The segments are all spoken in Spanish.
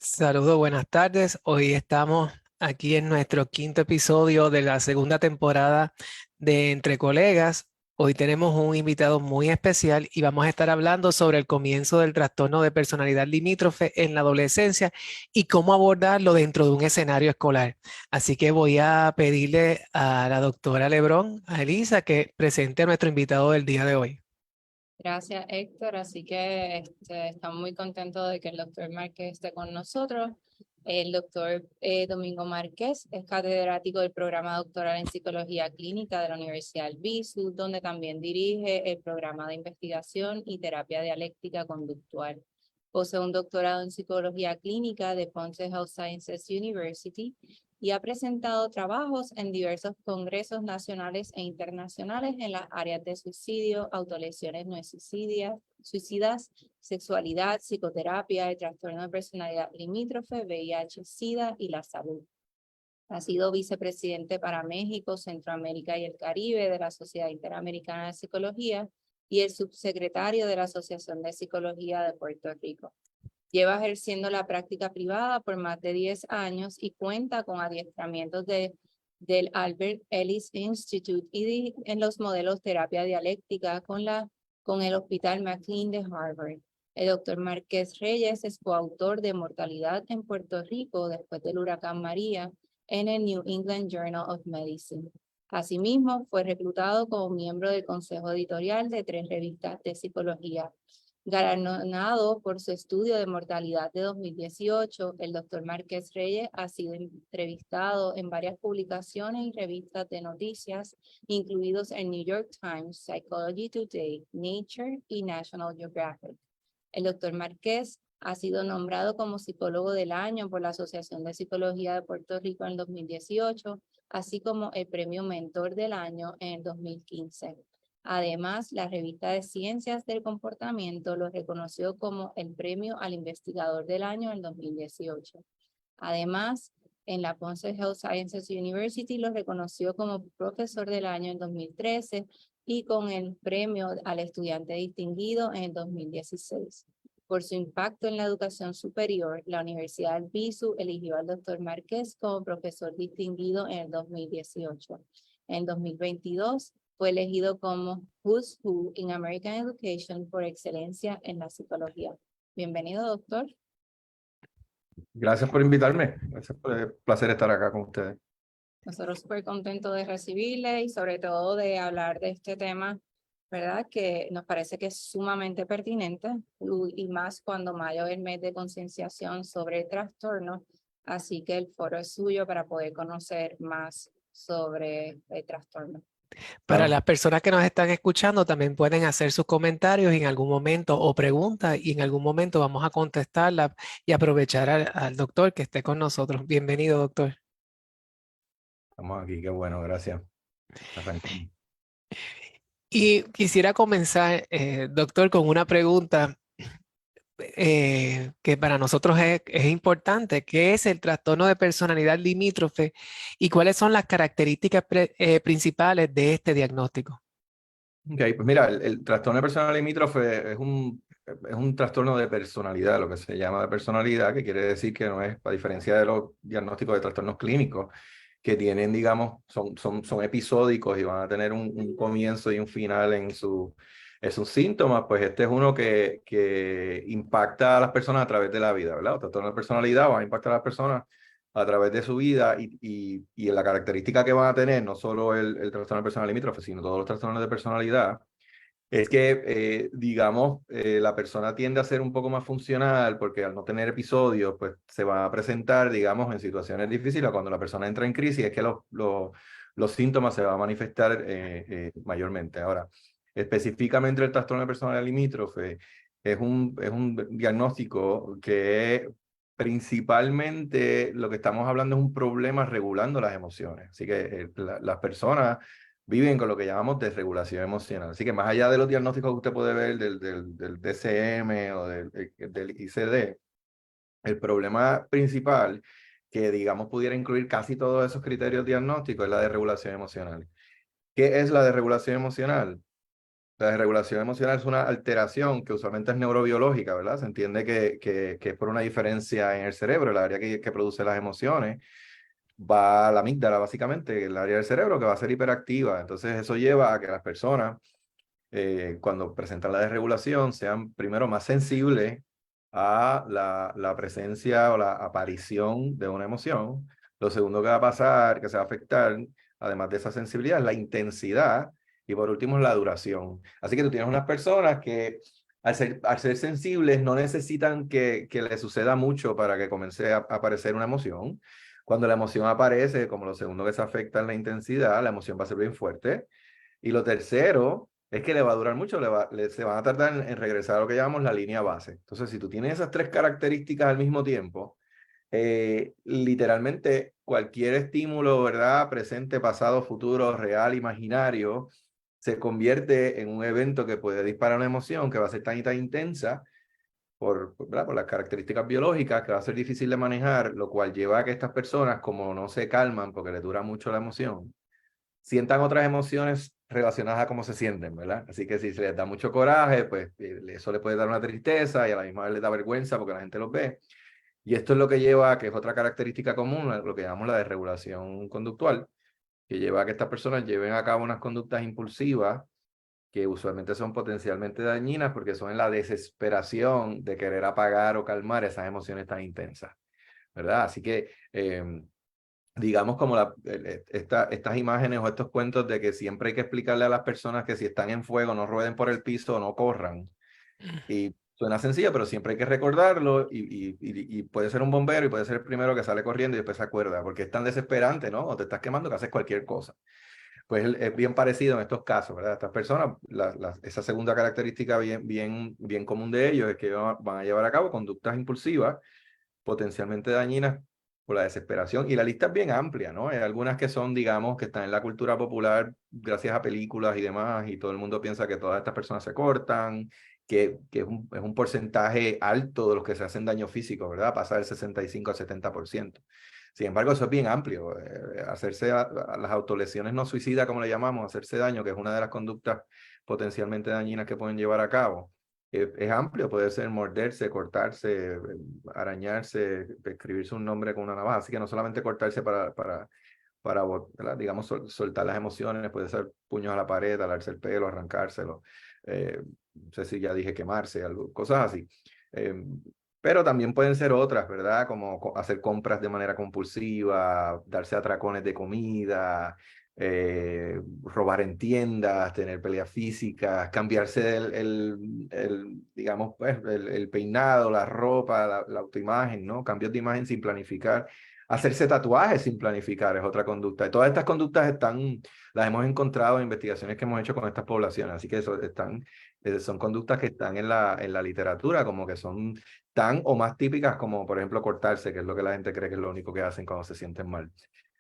Saludos, buenas tardes. Hoy estamos aquí en nuestro quinto episodio de la segunda temporada de Entre Colegas. Hoy tenemos un invitado muy especial y vamos a estar hablando sobre el comienzo del trastorno de personalidad limítrofe en la adolescencia y cómo abordarlo dentro de un escenario escolar. Así que voy a pedirle a la doctora Lebrón, a Elisa, que presente a nuestro invitado del día de hoy. Gracias, Héctor. Así que estamos muy contentos de que el doctor Márquez esté con nosotros. El doctor Domingo Márquez es catedrático del programa doctoral en psicología clínica de la Universidad del BISU, donde también dirige el programa de investigación y terapia dialéctica conductual. Posee un doctorado en psicología clínica de Ponce Health Sciences University y ha presentado trabajos en diversos congresos nacionales e internacionales en las áreas de suicidio, autolesiones no suicidas, sexualidad, psicoterapia, el trastorno de personalidad limítrofe, VIH, SIDA y la salud. Ha sido vicepresidente para México, Centroamérica y el Caribe de la Sociedad Interamericana de Psicología y el subsecretario de la Asociación de Psicología de Puerto Rico. Lleva ejerciendo la práctica privada por más de 10 años y cuenta con adiestramientos del Albert Ellis Institute y en los modelos terapia dialéctica con el Hospital McLean de Harvard. El doctor Márquez Reyes es coautor de Mortalidad en Puerto Rico después del huracán María en el New England Journal of Medicine. Asimismo, fue reclutado como miembro del consejo editorial de 3 revistas de psicología. Galardonado por su estudio de mortalidad de 2018, el doctor Márquez Reyes ha sido entrevistado en varias publicaciones y revistas de noticias, incluidos en New York Times, Psychology Today, Nature y National Geographic. El doctor Márquez ha sido nombrado como psicólogo del año por la Asociación de Psicología de Puerto Rico en 2018, así como el premio Mentor del año en el 2015. Además, la revista de Ciencias del Comportamiento lo reconoció como el premio al investigador del año en 2018. Además, en la Ponce Health Sciences University lo reconoció como profesor del año en 2013 y con el premio al estudiante distinguido en el 2016. Por su impacto en la educación superior, la Universidad del BISU eligió al doctor Márquez como profesor distinguido en el 2018. En 2022 fue elegido como Who's Who in American Education por excelencia en la psicología. Bienvenido, doctor. Gracias por invitarme. Gracias por el placer estar acá con ustedes. Nosotros súper contentos de recibirle y sobre todo de hablar de este tema, ¿verdad? Que nos parece que es sumamente pertinente y más cuando mayo es el mes de concienciación sobre el trastorno. Así que el foro es suyo para poder conocer más sobre el trastorno. Para Claro. las personas que nos están escuchando, también pueden hacer sus comentarios en algún momento o preguntas y en algún momento vamos a contestarla y aprovechar al doctor que esté con nosotros. Bienvenido, doctor. Estamos aquí, qué bueno, gracias. Arrancamos. Y quisiera comenzar, doctor, con una pregunta que para nosotros es importante. ¿Qué es el trastorno de personalidad limítrofe y cuáles son las características principales de este diagnóstico? Ok, pues mira, el trastorno de personalidad limítrofe es un trastorno de personalidad, lo que se llama de personalidad, que quiere decir que no es, a diferencia de los diagnósticos de trastornos clínicos, que tienen, digamos, son episódicos y van a tener un comienzo y un final en sus síntomas, pues este es uno que impacta a las personas a través de la vida, ¿verdad? El trastorno de personalidad va a impactar a las personas a través de su vida y la característica que van a tener, no solo el trastorno de personalidad limítrofe, sino todos los trastornos de personalidad, es que, digamos, la persona tiende a ser un poco más funcional porque al no tener episodios, pues se va a presentar, digamos, en situaciones difíciles. Cuando la persona entra en crisis es que los síntomas se van a manifestar mayormente. Ahora, específicamente el trastorno de personalidad limítrofe es un diagnóstico que principalmente lo que estamos hablando es un problema regulando las emociones. Así que las personas viven con lo que llamamos desregulación emocional. Así que más allá de los diagnósticos que usted puede ver del DCM o del ICD, el problema principal que, digamos, pudiera incluir casi todos esos criterios diagnósticos es la desregulación emocional. ¿Qué es la desregulación emocional? La desregulación emocional es una alteración que usualmente es neurobiológica, ¿verdad? Se entiende que es por una diferencia en el cerebro, el área que produce las emociones. Va a la amígdala, básicamente, el área del cerebro que va a ser hiperactiva. Entonces, eso lleva a que las personas, cuando presentan la desregulación, sean primero más sensibles a la presencia o la aparición de una emoción. Lo segundo que va a pasar, que se va a afectar, además de esa sensibilidad, es la intensidad y por último es la duración. Así que tú tienes unas personas que al ser sensibles no necesitan que les suceda mucho para que comience a aparecer una emoción. Cuando la emoción aparece, como lo segundo que se afecta es la intensidad, la emoción va a ser bien fuerte. Y lo tercero es que le va a durar mucho, se van a tardar en regresar a lo que llamamos la línea base. Entonces, si tú tienes esas tres características al mismo tiempo, literalmente cualquier estímulo, ¿verdad? Presente, pasado, futuro, real, imaginario, se convierte en un evento que puede disparar una emoción que va a ser tan y tan intensa ¿verdad? Por las características biológicas que va a ser difícil de manejar, lo cual lleva a que estas personas, como no se calman porque les dura mucho la emoción, sientan otras emociones relacionadas a cómo se sienten, ¿verdad? Así que si se les da mucho coraje, pues eso le puede dar una tristeza y a la misma vez les da vergüenza porque la gente los ve. Y esto es lo que lleva a que es otra característica común, lo que llamamos la desregulación conductual, que lleva a que estas personas lleven a cabo unas conductas impulsivas que usualmente son potencialmente dañinas porque son en la desesperación de querer apagar o calmar esas emociones tan intensas, ¿verdad? Así que, digamos como estas imágenes o estos cuentos de que siempre hay que explicarle a las personas que si están en fuego no rueden por el piso o no corran. Y suena sencillo, pero siempre hay que recordarlo y puede ser un bombero y puede ser el primero que sale corriendo y después se acuerda, porque es tan desesperante, ¿no? O te estás quemando que haces cualquier cosa. Pues es bien parecido en estos casos, ¿verdad? Estas personas, esa segunda característica bien común de ellos es que van a llevar a cabo conductas impulsivas potencialmente dañinas por la desesperación. Y la lista es bien amplia, ¿no? Hay algunas que son, digamos, que están en la cultura popular gracias a películas y demás, y todo el mundo piensa que todas estas personas se cortan, que es un porcentaje alto de los que se hacen daño físico, ¿verdad? Pasa del 65 al 70%. Sin embargo, eso es bien amplio. Hacerse a las autolesiones no suicidas, como le llamamos, hacerse daño, que es una de las conductas potencialmente dañinas que pueden llevar a cabo. Es amplio, puede ser morderse, cortarse, arañarse, escribirse un nombre con una navaja. Así que no solamente cortarse digamos, soltar las emociones, puede ser puños a la pared, alarse el pelo, arrancárselo. No sé si ya dije quemarse, cosas así. Pero también pueden ser otras, ¿verdad? Como hacer compras de manera compulsiva, darse atracones de comida, robar en tiendas, tener peleas físicas, cambiarse digamos, pues, el peinado, la ropa, la autoimagen, ¿no? Cambios de imagen sin planificar. Hacerse tatuajes sin planificar es otra conducta. Y todas estas conductas las hemos encontrado en investigaciones que hemos hecho con estas poblaciones. Así que son conductas que están en la literatura, como que son tan o más típicas como, por ejemplo, cortarse, que es lo que la gente cree que es lo único que hacen cuando se sienten mal.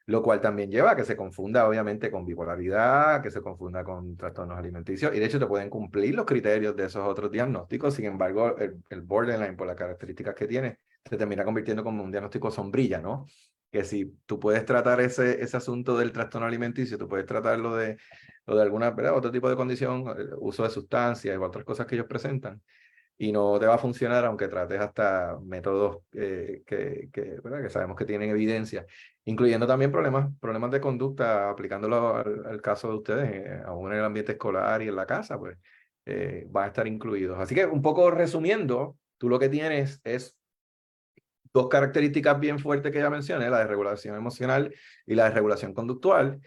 Lo cual también lleva a que se confunda, obviamente, con bipolaridad, que se confunda con trastornos alimenticios, y de hecho te pueden cumplir los criterios de esos otros diagnósticos. Sin embargo, el borderline, por las características que tiene, se termina convirtiendo como un diagnóstico sombrilla, ¿no? Que si tú puedes tratar ese asunto del trastorno alimenticio, tú puedes tratarlo de alguna, ¿verdad? Otro tipo de condición, uso de sustancias y otras cosas que ellos presentan, y no te va a funcionar aunque trates hasta métodos ¿verdad? Que sabemos que tienen evidencia, incluyendo también problemas de conducta, aplicándolo al caso de ustedes, aún en el ambiente escolar y en la casa, pues van a estar incluidos. Así que un poco resumiendo, tú lo que tienes es dos características bien fuertes que ya mencioné, la desregulación emocional y la desregulación conductual.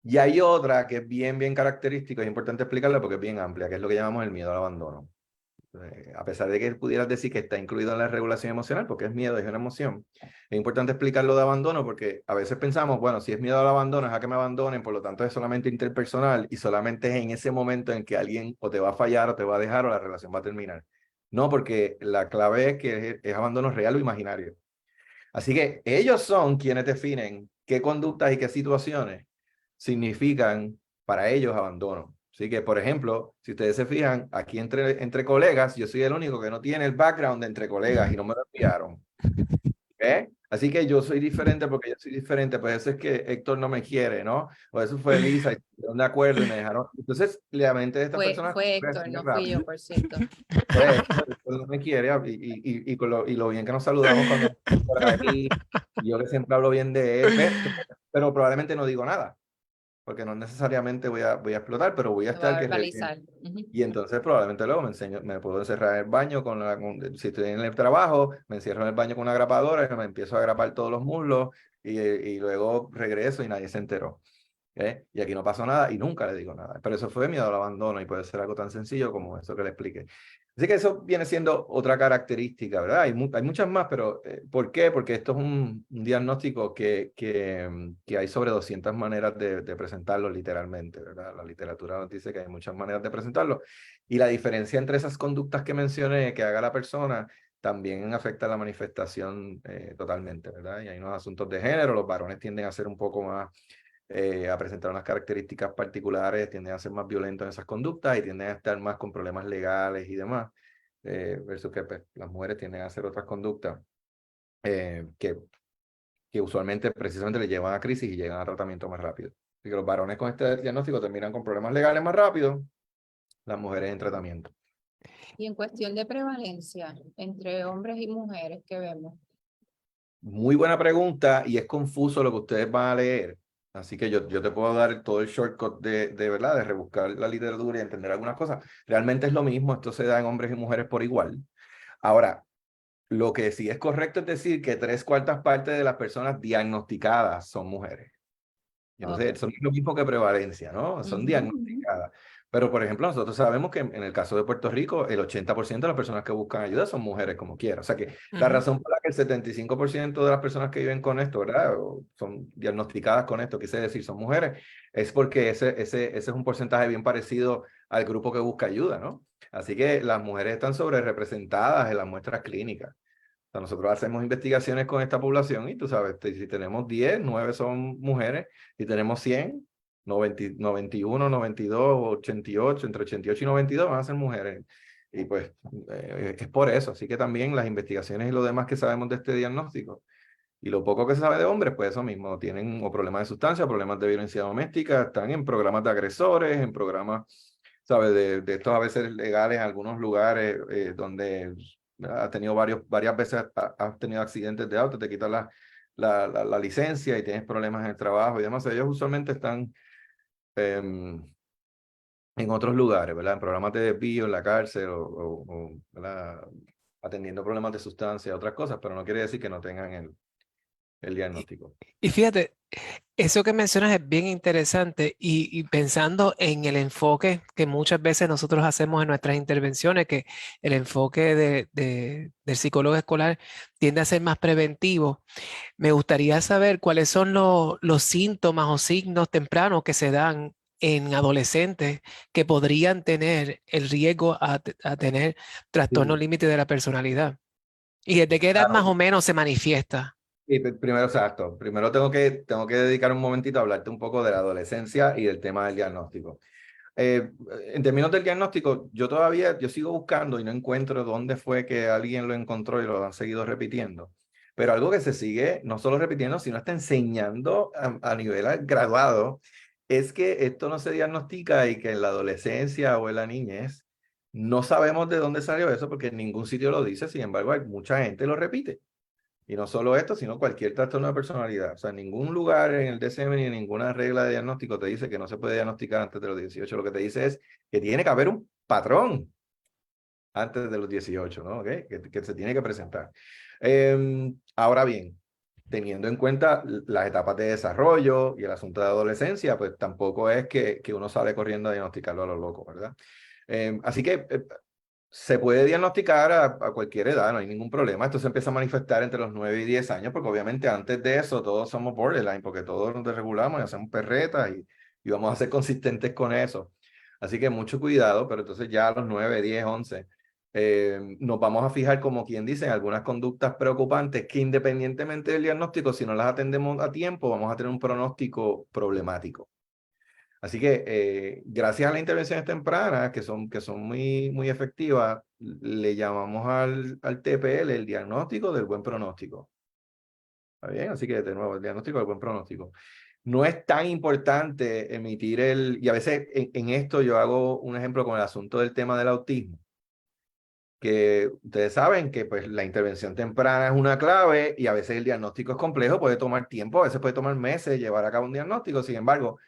Y hay otra que es bien característica, es importante explicarla porque es bien amplia, que es lo que llamamos el miedo al abandono. A pesar de que pudieras decir que está incluido en la regulación emocional, porque es miedo, es una emoción, es importante explicarlo de abandono porque a veces pensamos, bueno, si es miedo al abandono, es a que me abandonen, por lo tanto es solamente interpersonal y solamente es en ese momento en que alguien o te va a fallar o te va a dejar o la relación va a terminar. No, porque la clave es que es abandono real o imaginario. Así que ellos son quienes definen qué conductas y qué situaciones significan para ellos abandono. Así que, por ejemplo, si ustedes se fijan, aquí entre colegas, yo soy el único que no tiene el background de entre colegas y no me lo enviaron. ¿Eh? Así que yo soy diferente porque yo soy diferente, pues eso es que Héctor no me quiere, ¿no? O eso fue Lisa, y se pusieron de acuerdo y me dejaron. Entonces, la mente de estas personas Fue fue Héctor, así de no fui yo, rápido. por cierto. Pues Héctor no me quiere y lo bien que nos saludamos cuando estamos por ahí. Y yo que siempre hablo bien de él, pero probablemente no digo nada, porque no necesariamente voy a explotar, pero voy a Se va estar a que verbalizar. Ujú. y entonces probablemente luego me puedo encerrar en el baño si estoy en el trabajo, me encierro en el baño con una grapadora y me empiezo a grapar todos los muslos y luego regreso y nadie se enteró. ¿Eh? Y aquí no pasó nada y nunca le digo nada. Pero eso fue miedo al abandono y puede ser algo tan sencillo como eso que le expliqué. Así que eso viene siendo otra característica, ¿verdad? Hay muchas más, pero ¿por qué? Porque esto es un diagnóstico que hay sobre 200 maneras de presentarlo literalmente, ¿verdad? La literatura nos dice que hay muchas maneras de presentarlo. Y la diferencia entre esas conductas que mencioné que haga la persona también afecta la manifestación totalmente, ¿verdad? Y hay unos asuntos de género, los varones tienden a ser un poco más a presentar unas características particulares, tienden a ser más violentos en esas conductas y tienden a estar más con problemas legales y demás, versus que pues, las mujeres tienden a hacer otras conductas que usualmente precisamente le llevan a crisis y llegan a tratamiento más rápido. Así que los varones con este diagnóstico terminan con problemas legales más rápido, las mujeres en tratamiento. Y en cuestión de prevalencia entre hombres y mujeres que vemos. Muy buena pregunta y es confuso lo que ustedes van a leer. Así que yo te puedo dar todo el shortcut de verdad, de rebuscar la literatura y entender algunas cosas. Realmente es lo mismo, esto se da en hombres y mujeres por igual. Ahora, lo que sí es correcto es decir que 3/4 de las personas diagnosticadas son mujeres. Y entonces, Okay. eso no es lo mismo que prevalencia, ¿no? Son diagnosticadas. Pero, por ejemplo, nosotros sabemos que en el caso de Puerto Rico, el 80% de las personas que buscan ayuda son mujeres como quiera. O sea que la razón por la que el 75% de las personas que viven con esto, ¿verdad? O son diagnosticadas con esto, quise decir, son mujeres, es porque ese es un porcentaje bien parecido al grupo que busca ayuda, ¿no? Así que las mujeres están sobre representadas en las muestras clínicas. O sea, nosotros hacemos investigaciones con esta población y tú sabes, si tenemos 10, 9 son mujeres, y tenemos 100, 91, 92, 88, entre 88 y 92 van a ser mujeres. Y pues es por eso. Así que también las investigaciones y lo demás que sabemos de este diagnóstico y lo poco que se sabe de hombres, pues eso mismo, tienen o problemas de sustancia, problemas de violencia doméstica, están en programas de agresores, en programas, ¿sabes? De estos a veces legales en algunos lugares donde ha tenido varias veces has tenido accidentes de auto, te quitan la licencia y tienes problemas en el trabajo y demás. Ellos usualmente están en otros lugares, ¿verdad? En programas de desvío, en la cárcel ¿verdad? Atendiendo problemas de sustancia, otras cosas, pero no quiere decir que no tengan el Y, diagnóstico. y fíjate, eso que mencionas es bien interesante y pensando en el enfoque que muchas veces nosotros hacemos en nuestras intervenciones, que el enfoque del psicólogo escolar tiende a ser más preventivo. Me gustaría saber cuáles son los síntomas o signos tempranos que se dan en adolescentes que podrían tener el riesgo a tener trastorno Sí, límite de la personalidad. ¿Y desde qué edad más claro. o menos se manifiesta? Y primero, exacto. Primero tengo que dedicar un momentito a hablarte un poco de la adolescencia y del tema del diagnóstico. En términos del diagnóstico, yo sigo buscando y no encuentro dónde fue que alguien lo encontró y lo han seguido repitiendo. Pero algo que se sigue no solo repitiendo, sino está enseñando a nivel graduado, es que esto no se diagnostica y que en la adolescencia o en la niñez no sabemos de dónde salió eso porque en ningún sitio lo dice, sin embargo, hay mucha gente lo repite. Y no solo esto, sino cualquier trastorno de personalidad. O sea, en ningún lugar en el DSM ni en ninguna regla de diagnóstico te dice que no se puede diagnosticar antes de los 18. Lo que te dice es que tiene que haber un patrón antes de los 18, ¿no? ¿Okay? Que se tiene que presentar. Ahora bien, teniendo en cuenta las etapas de desarrollo y el asunto de adolescencia, pues tampoco es que uno sale corriendo a diagnosticarlo a lo loco, ¿verdad? Así que se puede diagnosticar a cualquier edad, no hay ningún problema. Esto se empieza a manifestar entre los 9 y 10 años, porque obviamente antes de eso todos somos borderline, porque todos nos desregulamos y hacemos perretas y vamos a ser consistentes con eso. Así que mucho cuidado, pero entonces ya a los 9, 10, 11, nos vamos a fijar, como quien dice, en algunas conductas preocupantes que independientemente del diagnóstico, si no las atendemos a tiempo, vamos a tener un pronóstico problemático. Así que gracias a las intervenciones tempranas, que son muy efectivas, le llamamos al TPL el diagnóstico del buen pronóstico. ¿Está bien? Así que de nuevo, el diagnóstico del buen pronóstico. No es tan importante emitir y a veces en esto yo hago un ejemplo con el asunto del tema del autismo, que ustedes saben que pues la intervención temprana es una clave y a veces el diagnóstico es complejo, puede tomar tiempo, a veces puede tomar meses llevar a cabo un diagnóstico. Sin embargo,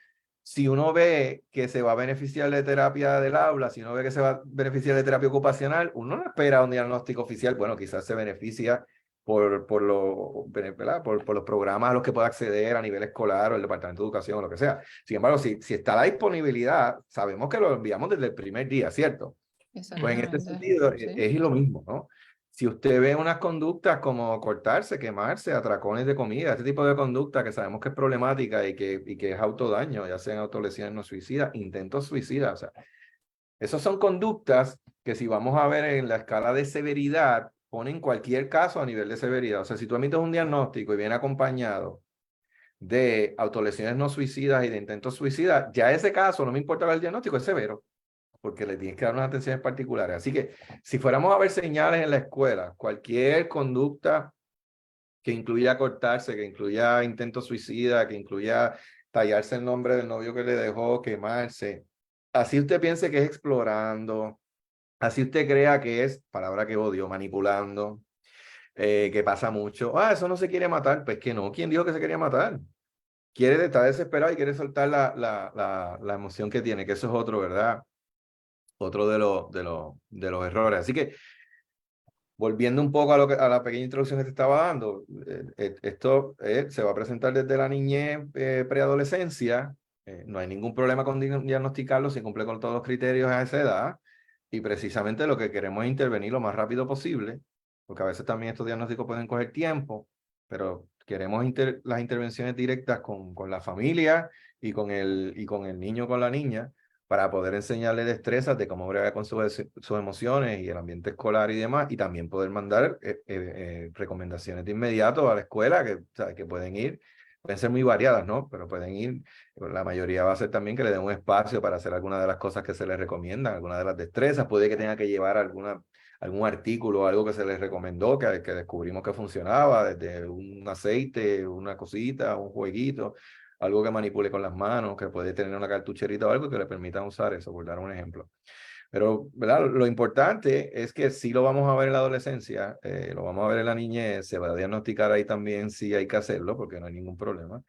si uno ve que se va a beneficiar de terapia del aula, si uno ve que se va a beneficiar de terapia ocupacional, uno no espera un diagnóstico oficial. Bueno, quizás se beneficia ¿verdad? Por los programas a los que pueda acceder a nivel escolar o el Departamento de Educación o lo que sea. Sin embargo, si está la disponibilidad, sabemos que lo enviamos desde el primer día, ¿cierto? Pues en este sentido sí. es lo mismo, ¿no? Si usted ve unas conductas como cortarse, quemarse, atracones de comida, este tipo de conducta que sabemos que es problemática y que es autodaño, ya sean autolesiones no suicidas, intentos suicidas, o sea, esas son conductas que si vamos a ver en la escala de severidad, ponen cualquier caso a nivel de severidad. O sea, si tú emites un diagnóstico y viene acompañado de autolesiones no suicidas y de intentos suicidas, ya ese caso, no me importa el diagnóstico, es severo, porque le tienes que dar unas atenciones particulares. Así que si fuéramos a ver señales en la escuela, cualquier conducta que incluya cortarse, que incluya intento suicida, que incluya tallarse el nombre del novio que le dejó, quemarse, así usted piense que es explorando, así usted crea que es, palabra que odio, manipulando, que pasa mucho. Eso no se quiere matar. Pues que no. ¿Quién dijo que se quería matar? Quiere estar desesperado y quiere soltar la emoción que tiene, que eso es otro, ¿verdad? Otro de los errores. Así que, volviendo un poco a la pequeña introducción que te estaba dando, esto se va a presentar desde la niñez, preadolescencia. No hay ningún problema con diagnosticarlo si cumple con todos los criterios a esa edad. Y precisamente lo que queremos es intervenir lo más rápido posible, porque a veces también estos diagnósticos pueden coger tiempo, pero queremos las intervenciones directas con la familia y con el niño o con la niña, para poder enseñarle destrezas de cómo bregar con sus emociones y el ambiente escolar y demás, y también poder mandar recomendaciones de inmediato a la escuela, que, ¿sabes? Que pueden ser muy variadas, ¿no? Pero pueden ir, la mayoría va a ser también que le den un espacio para hacer alguna de las cosas que se les recomiendan, alguna de las destrezas, puede que tenga que llevar algún artículo, algo que se les recomendó, que descubrimos que funcionaba, desde un aceite, una cosita, un jueguito, algo que manipule con las manos, que puede tener una cartucherita o algo que le permita usar eso, por dar un ejemplo. Pero, ¿verdad? Lo importante es que sí lo vamos a ver en la adolescencia, lo vamos a ver en la niñez, se va a diagnosticar ahí también si hay que hacerlo, porque no hay ningún problema.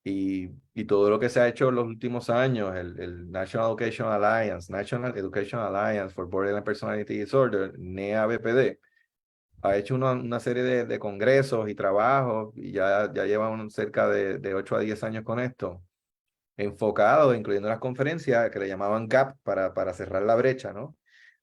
Y todo lo que se ha hecho en los últimos años, el National Education Alliance, National Education Alliance for Borderline Personality Disorder, NEA-BPD, ha hecho una serie de congresos y trabajos y ya llevan cerca de 8 a 10 años con esto, enfocado, incluyendo las conferencias que le llamaban GAP para cerrar la brecha, ¿no?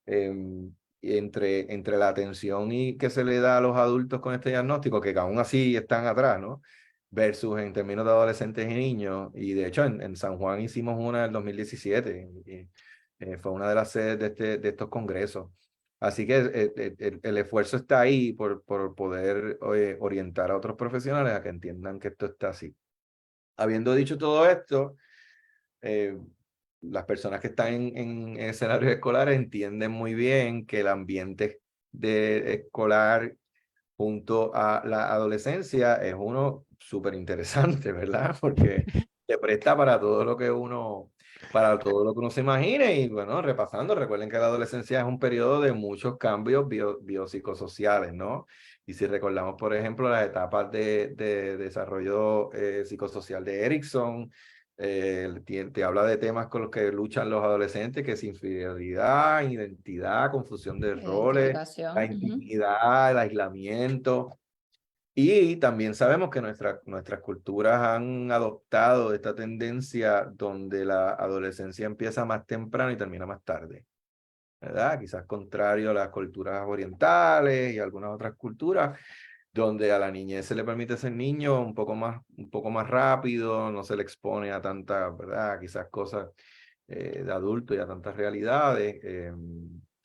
Entre la atención que se le da a los adultos con este diagnóstico, que aún así están atrás, ¿no? Versus en términos de adolescentes y niños. Y de hecho en San Juan hicimos una en el 2017. Fue una de las sedes de estos congresos. Así que el esfuerzo está ahí por poder orientar a otros profesionales a que entiendan que esto está así. Habiendo dicho todo esto, las personas que están en escenarios escolares entienden muy bien que el ambiente escolar junto a la adolescencia es uno súper interesante, ¿verdad? Porque se presta para todo lo que uno se imagine. Y bueno, repasando, recuerden que la adolescencia es un periodo de muchos cambios biopsicosociales, ¿no? Y si recordamos, por ejemplo, las etapas de desarrollo psicosocial de Erikson, te habla de temas con los que luchan los adolescentes, que es infidelidad, identidad, confusión de roles, la intimidad, el aislamiento. Y también sabemos que nuestras culturas han adoptado esta tendencia donde la adolescencia empieza más temprano y termina más tarde, ¿verdad? Quizás contrario a las culturas orientales y algunas otras culturas, donde a la niñez se le permite ser niño un poco más rápido, no se le expone a tantas, ¿verdad? Quizás cosas de adulto y a tantas realidades.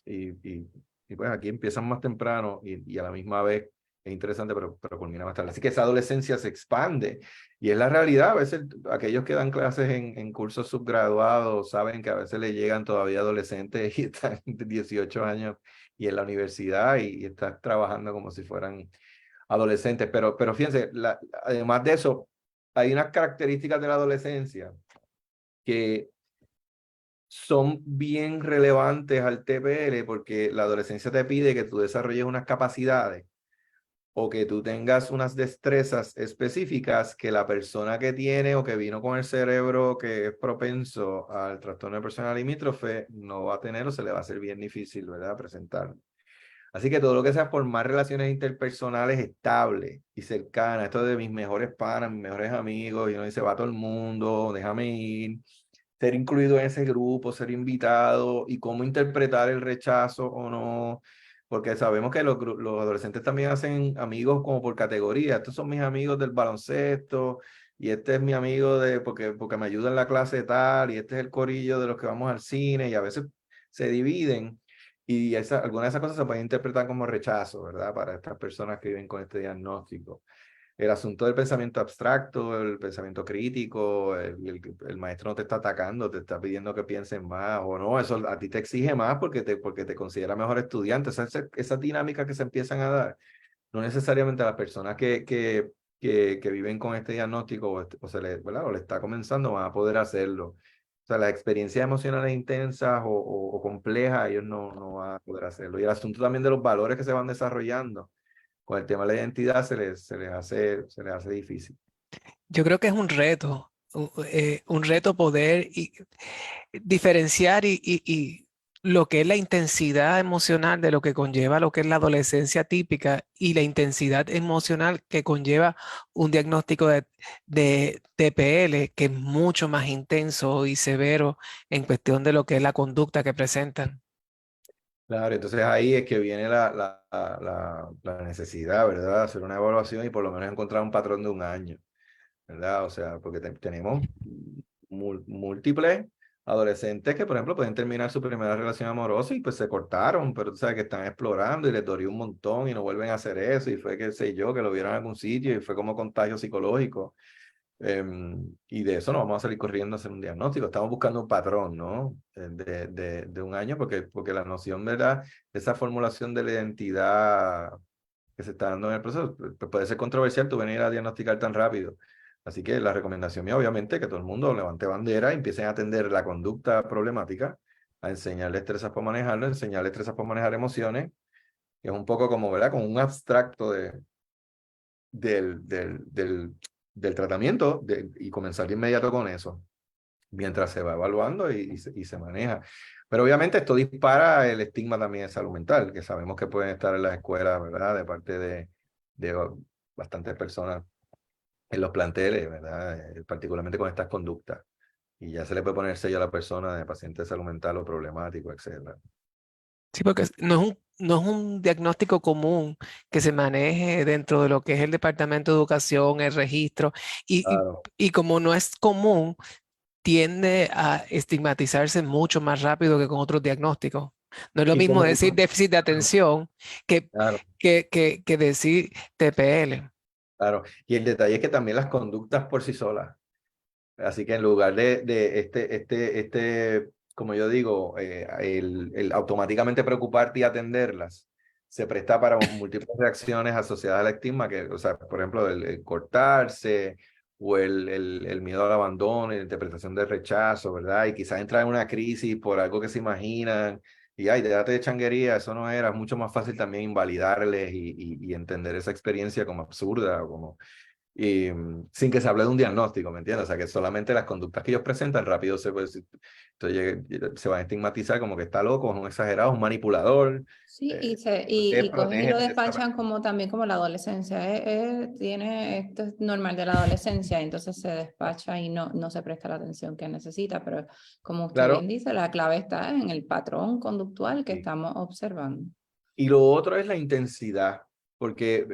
Y pues aquí empiezan más temprano y a la misma vez es interesante, pero culmina más tarde. Así que esa adolescencia se expande y es la realidad. A veces aquellos que dan clases en cursos subgraduados saben que a veces le llegan todavía adolescentes y están de 18 años y en la universidad y están trabajando como si fueran adolescentes. Pero fíjense, además de eso, hay unas características de la adolescencia que son bien relevantes al TPL, porque la adolescencia te pide que tú desarrolles unas capacidades o que tú tengas unas destrezas específicas que la persona que tiene o que vino con el cerebro que es propenso al trastorno de personalidad limítrofe no va a tener, o se le va a hacer bien difícil, ¿verdad?, presentar. Así que todo lo que sea formar relaciones interpersonales estables y cercanas, esto de mis mejores panas, mis mejores amigos, y uno dice, va todo el mundo, déjame ir, ser incluido en ese grupo, ser invitado, y cómo interpretar el rechazo o no, porque sabemos que los adolescentes también hacen amigos como por categoría. Estos son mis amigos del baloncesto, y este es mi amigo porque me ayuda en la clase tal, y este es el corillo de los que vamos al cine, y a veces se dividen. Y algunas de esas cosas se pueden interpretar como rechazo, ¿verdad? Para estas personas que viven con este diagnóstico. El asunto del pensamiento abstracto, el pensamiento crítico, el maestro no te está atacando, te está pidiendo que pienses más o no, eso a ti te exige más porque te considera mejor estudiante. Esa dinámica que se empiezan a dar, no necesariamente a las personas que viven con este diagnóstico o se le, ¿verdad?, o le está comenzando van a poder hacerlo. O sea, las experiencias emocionales intensas o complejas, ellos no van a poder hacerlo. Y el asunto también de los valores que se van desarrollando con el tema de la identidad se les hace difícil. Yo creo que es un reto poder diferenciar y lo que es la intensidad emocional de lo que conlleva lo que es la adolescencia típica y la intensidad emocional que conlleva un diagnóstico de TPL, que es mucho más intenso y severo en cuestión de lo que es la conducta que presentan. Claro, entonces ahí es que viene la necesidad, ¿verdad?, de hacer una evaluación y por lo menos encontrar un patrón de un año, ¿verdad? O sea, porque tenemos múltiples adolescentes que, por ejemplo, pueden terminar su primera relación amorosa y pues se cortaron, pero tú sabes que están explorando y les dolió un montón y no vuelven a hacer eso, y fue, qué sé yo, que lo vieron en algún sitio y fue como contagio psicológico. Y de eso no vamos a salir corriendo a hacer un diagnóstico. Estamos buscando un patrón, ¿no? De un año, porque la noción, ¿verdad?, esa formulación de la identidad que se está dando en el proceso puede ser controversial tú venir a diagnosticar tan rápido. Así que la recomendación mía, obviamente, es que todo el mundo levante bandera y empiecen a atender la conducta problemática, a enseñarles destrezas para manejarlo, enseñarles destrezas para manejar emociones, que es un poco como, ¿verdad?, como un abstracto del, del, del, del tratamiento y comenzar de inmediato con eso, mientras se va evaluando y se maneja. Pero obviamente esto dispara el estigma también de salud mental, que sabemos que pueden estar en las escuelas, ¿verdad?, de parte de bastantes personas en los planteles, ¿verdad?, particularmente con estas conductas. Y ya se le puede poner sello a la persona de paciente de salud mental o problemático, etcétera. Sí, porque no es un diagnóstico común que se maneje dentro de lo que es el Departamento de Educación, el registro, Claro. y como no es común, tiende a estigmatizarse mucho más rápido que con otros diagnósticos. No es lo Y mismo como, decir déficit de atención que, claro, que decir TPL. claro. Y el detalle es que también las conductas por sí solas. Así que en lugar de como yo digo, el automáticamente preocuparte y atenderlas, se presta para múltiples reacciones asociadas al estigma, que, o sea, por ejemplo, el cortarse o el miedo al abandono, la interpretación del rechazo, ¿verdad? Y quizás entrar en una crisis por algo que se imaginan, y ay, déjate de changuería, eso no era. Es mucho más fácil también invalidarles y entender esa experiencia como absurda o como y sin que se hable de un diagnóstico, ¿me entiendes? O sea, que solamente las conductas que ellos presentan rápido se van a estigmatizar como que está loco, es un exagerado, es un manipulador. Sí, y cogen y lo despachan como también como la adolescencia. Esto es normal de la adolescencia, entonces se despacha y no se presta la atención que necesita. Pero como usted Claro. bien dice, la clave está en el patrón conductual que Sí. estamos observando. Y lo otro es la intensidad, porque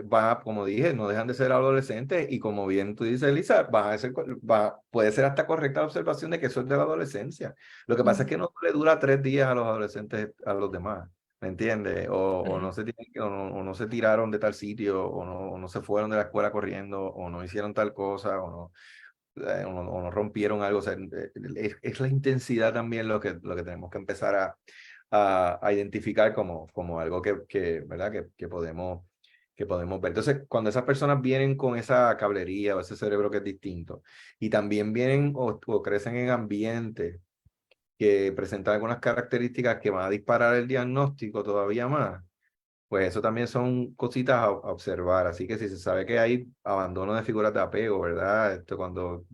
como dije, no dejan de ser adolescentes y como bien tú dices, Elisa, puede ser hasta correcta la observación de que eso es de la adolescencia. Lo que pasa es que no le dura 3 días a los adolescentes, a los demás, ¿me entiendes? O no se o no se tiraron de tal sitio, o no se fueron de la escuela corriendo, o no hicieron tal cosa, o no rompieron algo. O sea, es la intensidad también lo que tenemos que empezar a identificar como algo ¿verdad?, que podemos que podemos ver. Entonces, cuando esas personas vienen con esa cablería o ese cerebro que es distinto, y también vienen o crecen en ambientes que presentan algunas características que van a disparar el diagnóstico todavía más, pues eso también son cositas a observar. Así que si se sabe que hay abandono de figuras de apego, ¿verdad? Cuando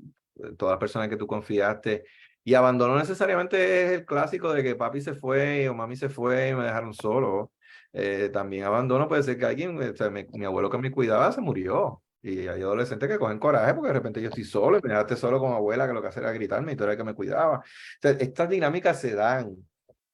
todas las personas que tú confiaste, y abandono necesariamente es el clásico de que papi se fue o mami se fue y me dejaron solo. También abandono puede ser que alguien, o sea, mi abuelo que me cuidaba se murió. Y hay adolescentes que cogen coraje porque de repente yo estoy solo y me dejaste solo con abuela que lo que hacía era gritarme y tú eras el que me cuidaba. O sea, estas dinámicas se dan.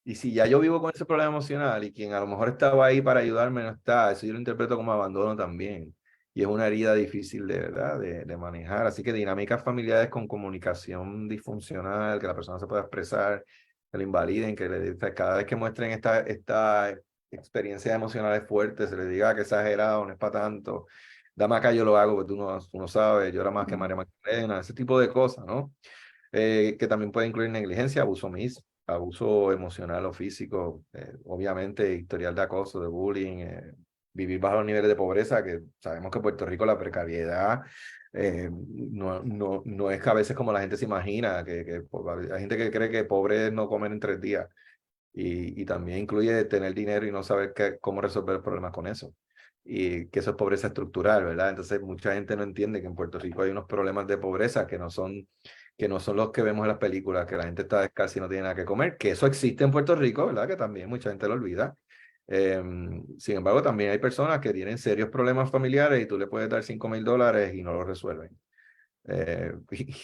Y si ya yo vivo con ese problema emocional y quien a lo mejor estaba ahí para ayudarme no está, eso yo lo interpreto como abandono también. Y es una herida difícil de verdad de manejar. Así que dinámicas familiares con comunicación disfuncional, que la persona se pueda expresar, que le invaliden, cada vez que muestren esta experiencias emocionales fuertes, se les diga que exagerado, no es para tanto. Dame acá, yo lo hago, porque tú no sabes, yo era más que María Magdalena, ese tipo de cosas, ¿no? Que también puede incluir negligencia, abuso emocional o físico, obviamente historial de acoso, de bullying, vivir bajo los niveles de pobreza, que sabemos que en Puerto Rico la precariedad no es que a veces como la gente se imagina, hay gente que cree que pobre es no comer en 3 días, y también incluye tener dinero y no saber cómo resolver problemas con eso. Y que eso es pobreza estructural, ¿verdad? Entonces mucha gente no entiende que en Puerto Rico hay unos problemas de pobreza que no son los que vemos en las películas, que la gente está descalza y no tiene nada que comer, que eso existe en Puerto Rico, ¿verdad? Que también mucha gente lo olvida. Sin embargo, también hay personas que tienen serios problemas familiares y tú le puedes dar $5,000 y no lo resuelven.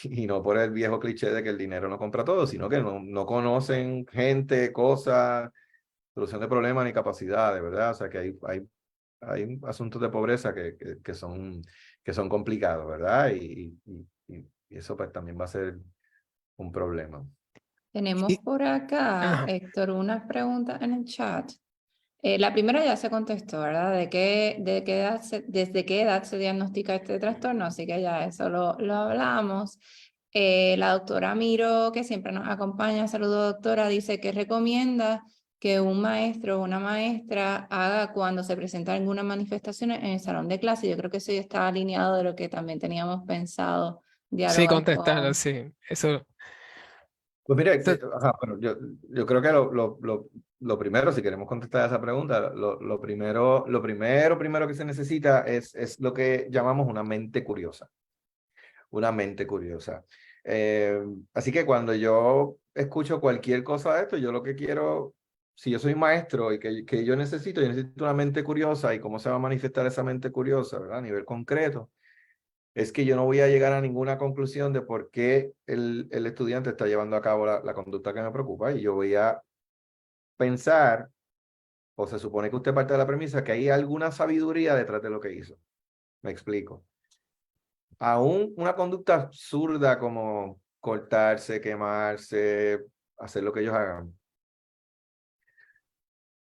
Y no por el viejo cliché de que el dinero no compra todo, sino que no conocen gente, cosas, solución de problemas ni capacidades, ¿verdad? O sea que hay asuntos de pobreza que son complicados, ¿verdad? Y eso pues también va a ser un problema. Tenemos por acá, Ajá. Héctor, unas preguntas en el chat. La primera ya se contestó, ¿verdad? ¿Desde qué edad se diagnostica este trastorno? Así que ya eso lo hablamos. La doctora Miro, que siempre nos acompaña, saludos doctora, dice que recomienda que un maestro o una maestra haga cuando se presenta alguna manifestación en el salón de clase. Yo creo que eso ya está alineado de lo que también teníamos pensado Sí, dialogar contestarlo, con... sí. Eso, Pues mire, eso- ajá, bueno, yo creo que lo primero, si queremos contestar a esa pregunta, lo primero que se necesita es lo que llamamos una mente curiosa. Una mente curiosa. Así que cuando yo escucho cualquier cosa de esto, yo lo que quiero, si yo soy maestro y que yo necesito una mente curiosa, y cómo se va a manifestar esa mente curiosa, ¿verdad? A nivel concreto, es que yo no voy a llegar a ninguna conclusión de por qué el estudiante está llevando a cabo la conducta que me preocupa, y yo voy a pensar, o se supone que usted parte de la premisa, que hay alguna sabiduría detrás de lo que hizo. Me explico. Aún una conducta absurda como cortarse, quemarse, hacer lo que ellos hagan,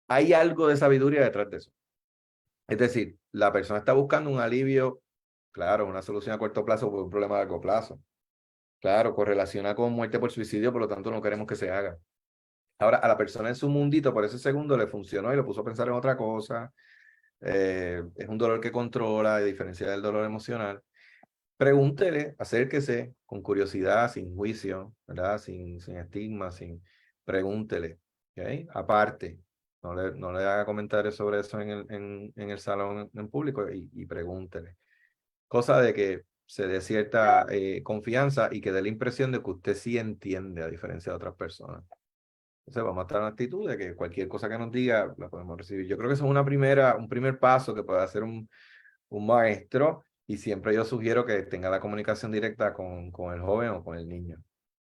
hay algo de sabiduría detrás de eso. Es decir, la persona está buscando un alivio, claro, una solución a corto plazo por un problema a largo plazo. Claro, correlaciona con muerte por suicidio, por lo tanto no queremos que se haga. Ahora, a la persona en su mundito, por ese segundo le funcionó y lo puso a pensar en otra cosa. Es un dolor que controla, a diferencia del dolor emocional. Pregúntele, acérquese con curiosidad, sin juicio, ¿verdad? Sin estigma, pregúntele, ¿ok? Aparte, no le haga comentarios sobre eso en el salón en público, y pregúntele. Cosa de que se dé cierta confianza y que dé la impresión de que usted sí entiende, a diferencia de otras personas. Entonces vamos a estar en la actitud de que cualquier cosa que nos diga la podemos recibir. Yo creo que eso es un primer paso que puede hacer un maestro, y siempre yo sugiero que tenga la comunicación directa con el joven o con el niño.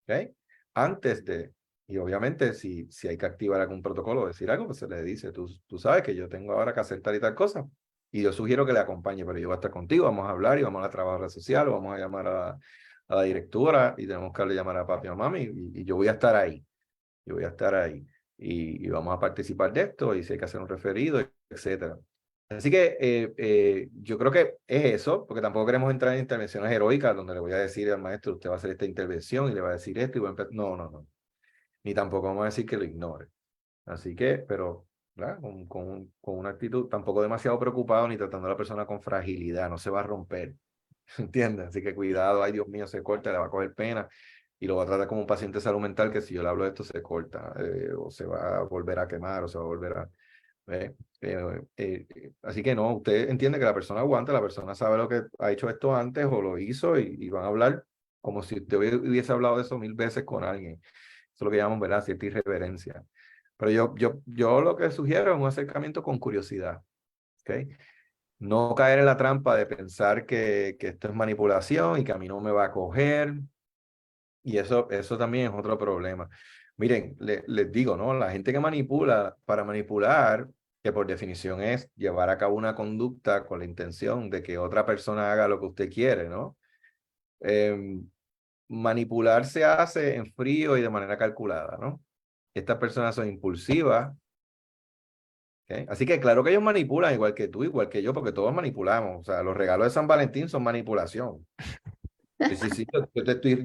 ¿Ok? Antes de, y obviamente si hay que activar algún protocolo o decir algo, pues se le dice, tú sabes que yo tengo ahora que hacer tal y tal cosa, y yo sugiero que le acompañe, pero yo voy a estar contigo, vamos a hablar y vamos a la trabajadora social, o vamos a llamar a la directora y tenemos que llamar a papi o mami, y yo voy a estar ahí, y vamos a participar de esto, y si hay que hacer un referido, etcétera. Así que yo creo que es eso, porque tampoco queremos entrar en intervenciones heroicas donde le voy a decir al maestro, usted va a hacer esta intervención y le va a decir esto y no. Ni tampoco vamos a decir que lo ignore. Así que, pero ¿verdad? Con una actitud tampoco demasiado preocupado ni tratando a la persona con fragilidad, no se va a romper, ¿entiendes? Así que cuidado, ay Dios mío, se corta, le va a coger pena y lo va a tratar como un paciente de salud mental que si yo le hablo de esto se corta, o se va a volver a quemar, o se va a volver a... así que no, usted entiende que la persona aguanta, la persona sabe lo que ha hecho esto antes o lo hizo y van a hablar como si usted hubiese hablado de eso 1000 veces con alguien. Eso es lo que llamamos, ¿verdad? Cierta irreverencia. Pero yo lo que sugiero es un acercamiento con curiosidad, ¿ok? No caer en la trampa de pensar que esto es manipulación y que a mí no me va a coger. Y eso también es otro problema. Miren, les digo, ¿no? La gente que manipula, para manipular, que por definición es llevar a cabo una conducta con la intención de que otra persona haga lo que usted quiere, ¿no? Manipular se hace en frío y de manera calculada, ¿no? Estas personas son impulsivas. ¿Ok? Así que claro que ellos manipulan igual que tú, igual que yo, porque todos manipulamos. O sea, los regalos de San Valentín son manipulación. Sí, sí, sí,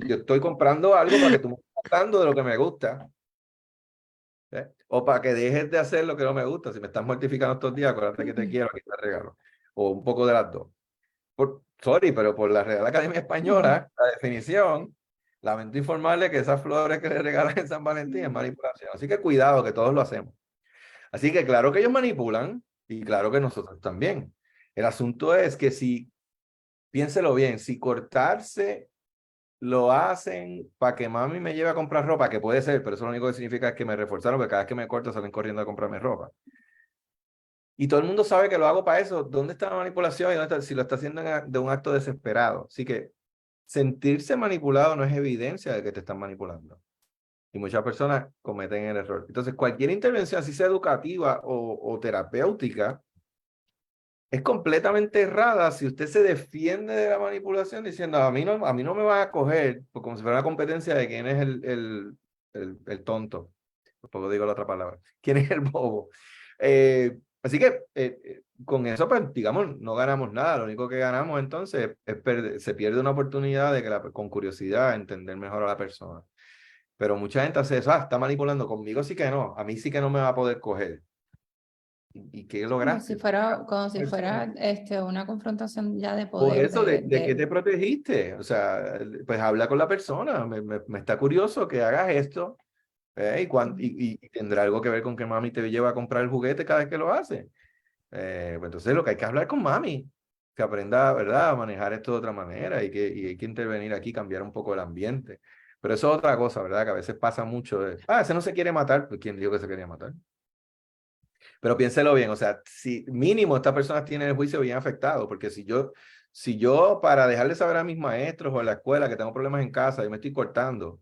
yo estoy comprando algo para que tú me estés dando de lo que me gusta. ¿Eh? O para que dejes de hacer lo que no me gusta. Si me estás mortificando estos días, acuérdate que te quiero, aquí te regalo. O un poco de las dos. Sorry, pero por la Real Academia Española, la definición, lamento informarle que esas flores que le regalan en San Valentín es manipulación. Así que cuidado, que todos lo hacemos. Así que claro que ellos manipulan y claro que nosotros también. El asunto es que si, piénselo bien, si cortarse lo hacen para que mami me lleve a comprar ropa, que puede ser, pero eso lo único que significa es que me reforzaron, porque cada vez que me corto salen corriendo a comprarme ropa. Y todo el mundo sabe que lo hago para eso. ¿Dónde está la manipulación? ¿Y dónde está? Si lo está haciendo de un acto desesperado. Así que sentirse manipulado no es evidencia de que te están manipulando. Y muchas personas cometen el error. Entonces, cualquier intervención, así sea educativa o terapéutica, es completamente errada si usted se defiende de la manipulación diciendo a mí no me van a coger, pues como si fuera una competencia de quién es el tonto. Tampoco digo la otra palabra. ¿Quién es el bobo? Así que con eso, pues, digamos, no ganamos nada. Lo único que ganamos entonces es se pierde una oportunidad de que con curiosidad entender mejor a la persona. Pero mucha gente hace eso, está manipulando conmigo, sí que no, a mí sí que no me va a poder coger. ¿Y qué lograste? Como si fuera una confrontación ya de Por poder. eso, ¿de qué te protegiste? O sea, pues habla con la persona, me está curioso que hagas esto, y tendrá algo que ver con que mami te lleva a comprar el juguete cada vez que lo hace. Pues entonces lo que hay que hablar con mami, que aprenda, ¿verdad?, a manejar esto de otra manera y hay que intervenir aquí, cambiar un poco el ambiente. Pero eso es otra cosa, ¿verdad? Que a veces pasa mucho ese no se quiere matar, pues ¿quién dijo que se quería matar? Pero piénselo bien, o sea, si mínimo esta persona tiene el juicio bien afectado, porque si yo para dejarle saber a mis maestros o a la escuela que tengo problemas en casa y me estoy cortando,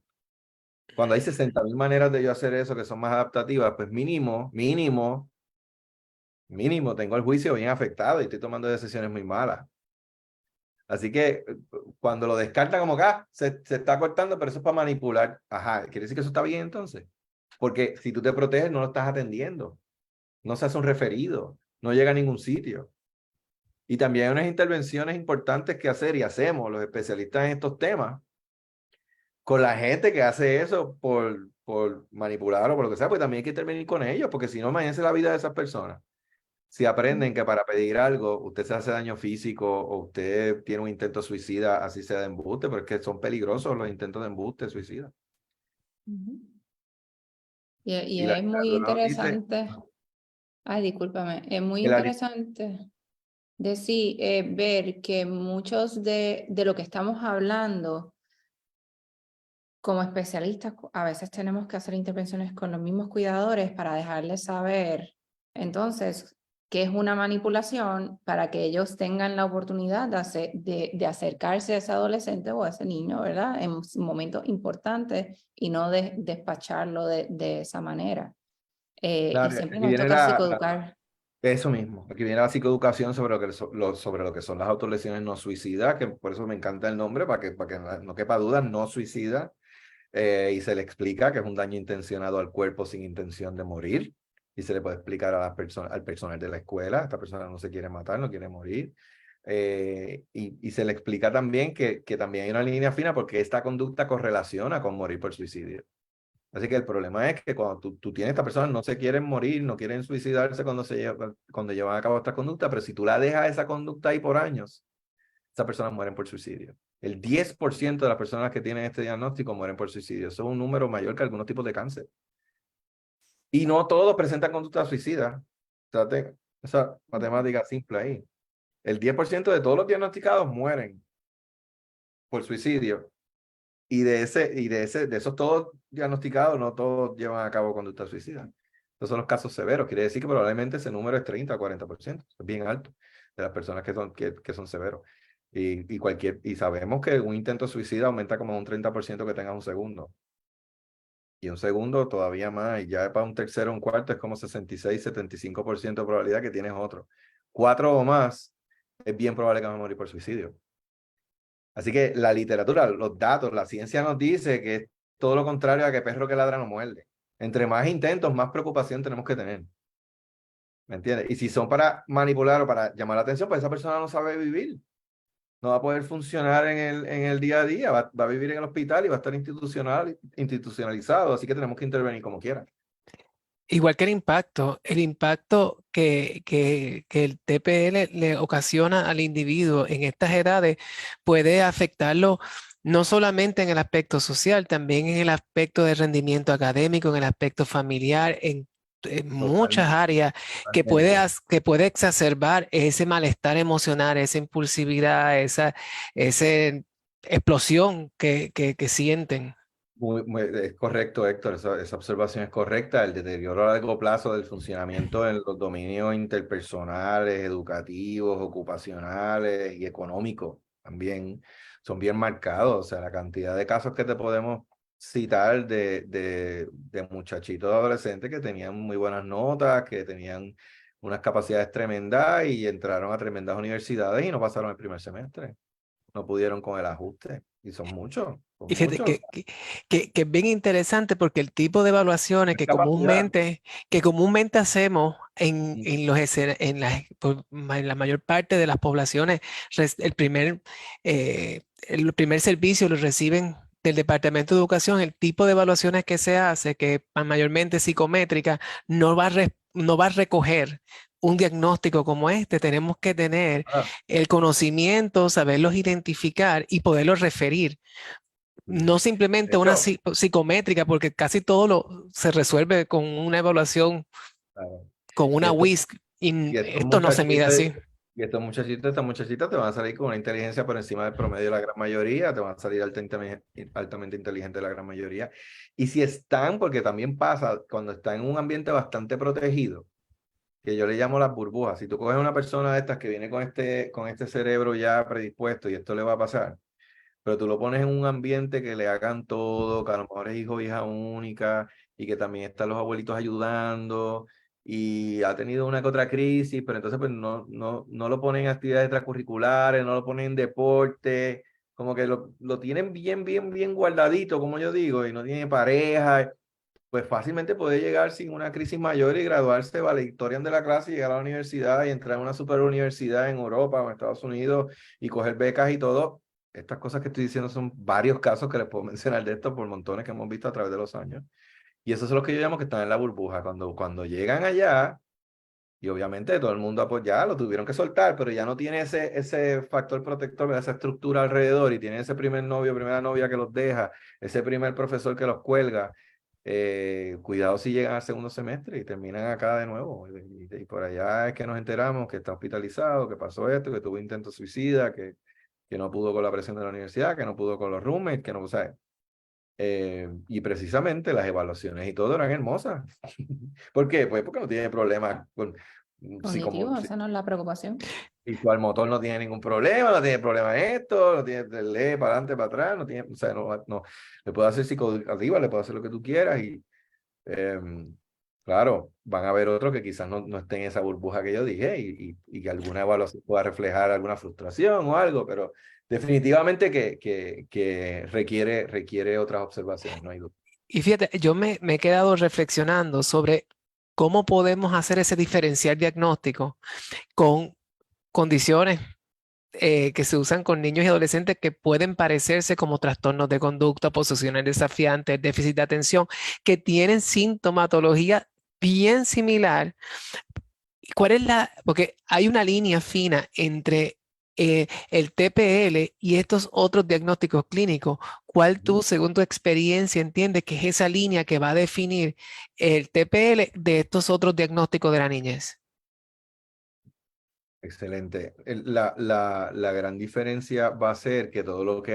cuando hay 60,000 maneras de yo hacer eso que son más adaptativas, pues mínimo tengo el juicio bien afectado y estoy tomando decisiones muy malas. Así que cuando lo descartan como que se está cortando, pero eso es para manipular. Ajá, ¿quiere decir que eso está bien entonces? Porque si tú te proteges, no lo estás atendiendo. No se hace un referido, no llega a ningún sitio. Y también hay unas intervenciones importantes que hacer y hacemos los especialistas en estos temas con la gente que hace eso por manipular o por lo que sea, pues también hay que intervenir con ellos, porque si no, imagínense la vida de esas personas. Si aprenden que para pedir algo usted se hace daño físico o usted tiene un intento suicida, así sea de embuste, porque son peligrosos los intentos de embuste, suicida. Y Y la es muy literatura nos dice interesante. Ay, discúlpame, es muy que interesante decir, ver que muchos de lo que estamos hablando como especialistas, a veces tenemos que hacer intervenciones con los mismos cuidadores para dejarles saber, entonces, qué es una manipulación para que ellos tengan la oportunidad de acercarse a ese adolescente o a ese niño, ¿verdad? En momentos importantes y no despacharlo de esa manera. Y claro, siempre aquí nos viene toca psicoeducar. eso mismo. Aquí viene la psicoeducación sobre sobre lo que son las autolesiones no suicidas, que por eso me encanta el nombre, para que no quepa duda, no suicida. Y se le explica que es un daño intencionado al cuerpo sin intención de morir. Y se le puede explicar a las personas, al personal de la escuela, esta persona no se quiere matar, no quiere morir. Y se le explica también que también hay una línea fina porque esta conducta correlaciona con morir por suicidio. Así que el problema es que cuando tú tienes estas personas, no se quieren morir, no quieren suicidarse cuando llevan a cabo esta conducta, pero si tú la dejas esa conducta ahí por años, esas personas mueren por suicidio. El 10% de las personas que tienen este diagnóstico mueren por suicidio. Eso es un número mayor que algunos tipos de cáncer. Y no todos presentan conducta suicida. Trate esa matemática simple ahí. El 10% de todos los diagnosticados mueren por suicidio. Y de esos todos diagnosticados, no todos llevan a cabo conducta suicida. Estos son los casos severos. Quiere decir que probablemente ese número es 30 o 40%. Es bien alto de las personas que son severos. Y sabemos que un intento suicida aumenta como un 30% que tenga un segundo. Y un segundo todavía más. Y ya para un tercero o un cuarto es como 66-75% de probabilidad que tienes otro. 4 o más es bien probable que vas a morir por suicidio. Así que la literatura, los datos, la ciencia nos dice que es todo lo contrario a que perro que ladra no muerde. Entre más intentos, más preocupación tenemos que tener. ¿Me entiendes? Y si son para manipular o para llamar la atención, pues esa persona no sabe vivir. No va a poder funcionar en el día a día. Va a vivir en el hospital y va a estar institucionalizado. Así que tenemos que intervenir como quiera. Igual que el impacto que el TPL le ocasiona al individuo en estas edades puede afectarlo no solamente en el aspecto social, también en el aspecto de rendimiento académico, en el aspecto familiar, en muchas Totalmente. áreas que puede exacerbar ese malestar emocional, esa impulsividad, esa explosión que sienten. Es correcto, Héctor, esa observación es correcta. El deterioro a largo plazo del funcionamiento en los dominios interpersonales, educativos, ocupacionales y económicos también son bien marcados. O sea, la cantidad de casos que te podemos citar de muchachitos adolescentes que tenían muy buenas notas, que tenían unas capacidades tremendas y entraron a tremendas universidades y no pasaron el primer semestre. No pudieron con el ajuste. Y son muchos, son Y fíjate muchos. que es bien interesante porque el tipo de evaluaciones Capacidad. que comúnmente hacemos en la mayor parte de las poblaciones, el primer servicio lo reciben del Departamento de Educación. El tipo de evaluaciones que se hace, que es mayormente psicométrica, no va a recoger un diagnóstico como este. Tenemos que tener Ah, el conocimiento, saberlos identificar y poderlos referir. No de simplemente una hecho, psicométrica, porque casi todo se resuelve con una evaluación, claro. con Y una WISC, y y estos esto no se mide muchachitos, así. y estos muchachitos, estas muchachitas te van a salir con una inteligencia por encima del promedio de la gran mayoría, te van a salir altamente inteligentes la gran mayoría. Y si están, porque también pasa cuando están en un ambiente bastante protegido, que yo le llamo las burbujas. Si tú coges a una persona de estas que viene con este cerebro ya predispuesto y esto le va a pasar, pero tú lo pones en un ambiente que le hagan todo, que a lo mejor es hijo o hija única y que también están los abuelitos ayudando y ha tenido una que otra crisis, pero entonces pues no lo ponen en actividades extracurriculares, no lo ponen en deporte, como que lo tienen bien guardadito, como yo digo, y no tiene pareja, pues fácilmente puede llegar sin una crisis mayor y graduarse valedictorian de la clase y llegar a la universidad y entrar a una super universidad en Europa o en Estados Unidos y coger becas y todo. Estas cosas que estoy diciendo son varios casos que les puedo mencionar de esto por montones que hemos visto a través de los años. Y esos son los que yo llamo que están en la burbuja. Cuando llegan allá, y obviamente todo el mundo pues ya lo tuvieron que soltar, pero ya no tiene ese factor protector, esa estructura alrededor y tiene ese primer novio, primera novia que los deja, ese primer profesor que los cuelga. Cuidado si llegan al segundo semestre y terminan acá de nuevo. Y por allá es que nos enteramos que está hospitalizado, que pasó esto, que tuvo intento suicida, que no pudo con la presión de la universidad, que no pudo con los roommates, que no, ¿sabes? Y precisamente las evaluaciones y todo eran hermosas. ¿Por qué? Pues porque no tiene problemas con Cognitivo, esa no es la preocupación. visual motor, no tiene ningún problema, no tiene problema en esto, no tiene, lee para adelante, para atrás, no tiene, o sea, no, le puedo hacer psicoeducativa, le puedo hacer lo que tú quieras y claro, van a haber otros que quizás no estén en esa burbuja que yo dije y que alguna evaluación pueda reflejar alguna frustración o algo, pero definitivamente que requiere otras observaciones, no hay duda. Y fíjate, yo me he quedado reflexionando sobre cómo podemos hacer ese diferencial diagnóstico con condiciones que se usan con niños y adolescentes que pueden parecerse como trastornos de conducta, posesión desafiantes, déficit de atención, que tienen sintomatología bien similar. ¿Cuál es porque hay una línea fina entre el TPL y estos otros diagnósticos clínicos? ¿Cuál tú, según tu experiencia, entiendes que es esa línea que va a definir el TPL de estos otros diagnósticos de la niñez? Excelente. La gran diferencia va a ser que todo lo que